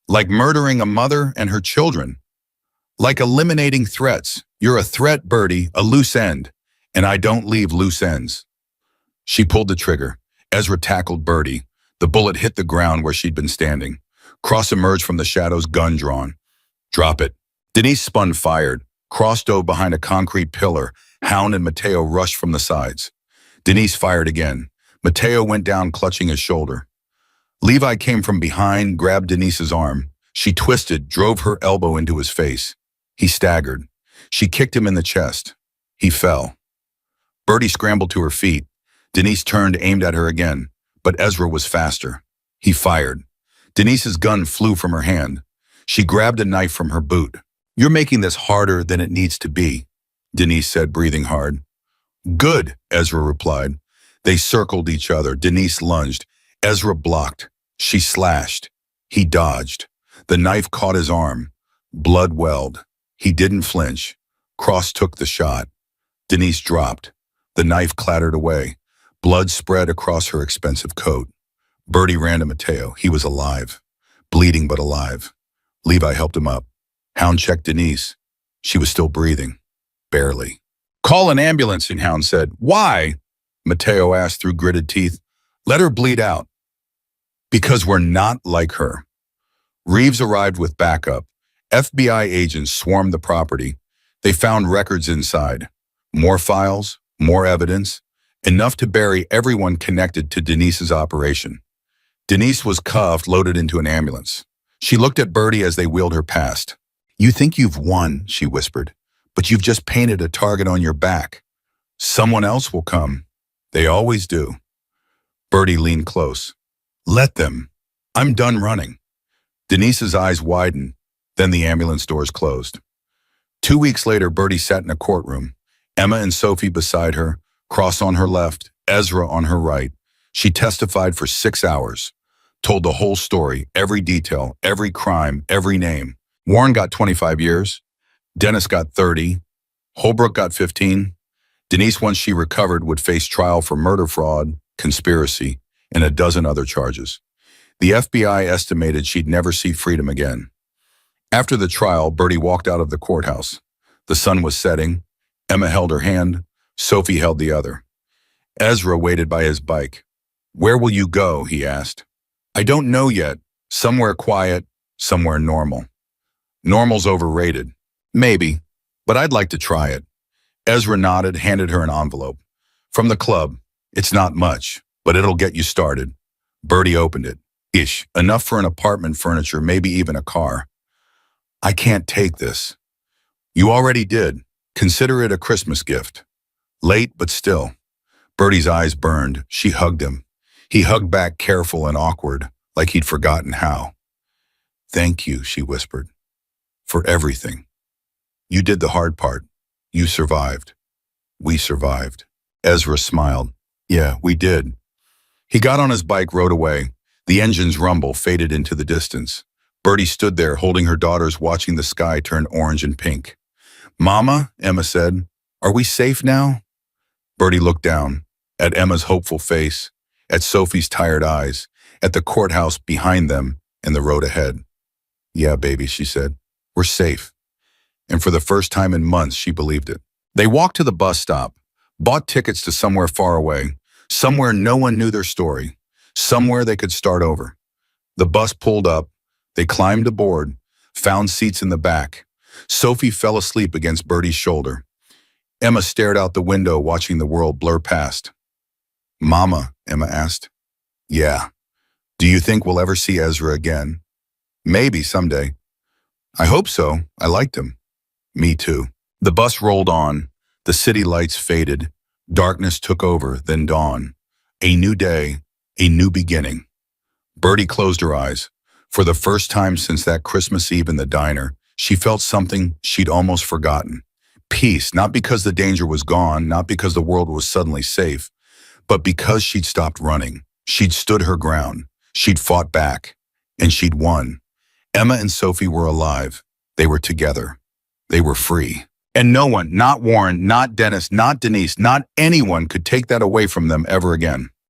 Like murdering a mother and her children. Like eliminating threats. You're a threat, Bertie, a loose end. And I don't leave loose ends. She pulled the trigger. Ezra tackled Bertie. The bullet hit the ground where she'd been standing. Cross emerged from the shadows, gun drawn. Drop it. Denise spun, fired. Cross dove behind a concrete pillar. Hound and Mateo rushed from the sides. Denise fired again. Mateo went down, clutching his shoulder. Levi came from behind, grabbed Denise's arm. She twisted, drove her elbow into his face. He staggered. She kicked him in the chest. He fell. Bertie scrambled to her feet. Denise turned, aimed at her again. But Ezra was faster. He fired. Denise's gun flew from her hand. She grabbed a knife from her boot. You're making this harder than it needs to be, Denise said, breathing hard. Good, Ezra replied. They circled each other. Denise lunged. Ezra blocked. She slashed. He dodged. The knife caught his arm. Blood welled. He didn't flinch. Cross took the shot. Denise dropped. The knife clattered away. Blood spread across her expensive coat. Bertie ran to Mateo. He was alive. Bleeding but alive. Levi helped him up. Hound checked Denise. She was still breathing. Barely. Call an ambulance, Hound said. Why? Mateo asked through gritted teeth. Let her bleed out. Because we're not like her. Reeves arrived with backup. FBI agents swarmed the property. They found records inside. More files, more evidence, enough to bury everyone connected to Denise's operation. Denise was cuffed, loaded into an ambulance. She looked at Bertie as they wheeled her past. You think you've won, she whispered, but you've just painted a target on your back. Someone else will come. They always do. Bertie leaned close. Let them. I'm done running. Denise's eyes widened. Then the ambulance doors closed. 2 weeks later, Bertie sat in a courtroom. Emma and Sophie beside her, Cross on her left, Ezra on her right. She testified for 6 hours, told the whole story, every detail, every crime, every name. Warren got 25 years. Dennis got 30. Holbrook got 15. Denise, once she recovered, would face trial for murder fraud, conspiracy, and a dozen other charges. The FBI estimated she'd never see freedom again. After the trial, Bertie walked out of the courthouse. The sun was setting. Emma held her hand. Sophie held the other. Ezra waited by his bike. Where will you go? He asked. I don't know yet. Somewhere quiet, somewhere normal. Normal's overrated. Maybe, but I'd like to try it. Ezra nodded, handed her an envelope. From the club. It's not much, but it'll get you started. Bertie opened it. Ish, enough for an apartment, furniture, maybe even a car. I can't take this. You already did. Consider it a Christmas gift. Late, but still. Bertie's eyes burned. She hugged him. He hugged back, careful and awkward, like he'd forgotten how. Thank you, she whispered, for everything. You did the hard part. You survived. We survived. Ezra smiled. Yeah, we did. He got on his bike, rode away. The engine's rumble faded into the distance. Bertie stood there, holding her daughters, watching the sky turn orange and pink. Mama, Emma said, are we safe now? Bertie looked down, at Emma's hopeful face, at Sophie's tired eyes, at the courthouse behind them and the road ahead. Yeah, baby, she said. We're safe. And for the first time in months, she believed it. They walked to the bus stop, bought tickets to somewhere far away, somewhere no one knew their story, somewhere they could start over. The bus pulled up, they climbed aboard, found seats in the back. Sophie fell asleep against Bertie's shoulder. Emma stared out the window, watching the world blur past. Mama, Emma asked. Yeah. Do you think we'll ever see Ezra again? Maybe someday. I hope so. I liked him. Me too. The bus rolled on. The city lights faded. Darkness took over, then dawn. A new day, a new beginning. Bertie closed her eyes. For the first time since that Christmas Eve in the diner, she felt something she'd almost forgotten. Peace, not because the danger was gone, not because the world was suddenly safe, but because she'd stopped running. She'd stood her ground. She'd fought back. And she'd won. Emma and Sophie were alive. They were together. They were free. And no one, not Warren, not Dennis, not Denise, not anyone could take that away from them ever again.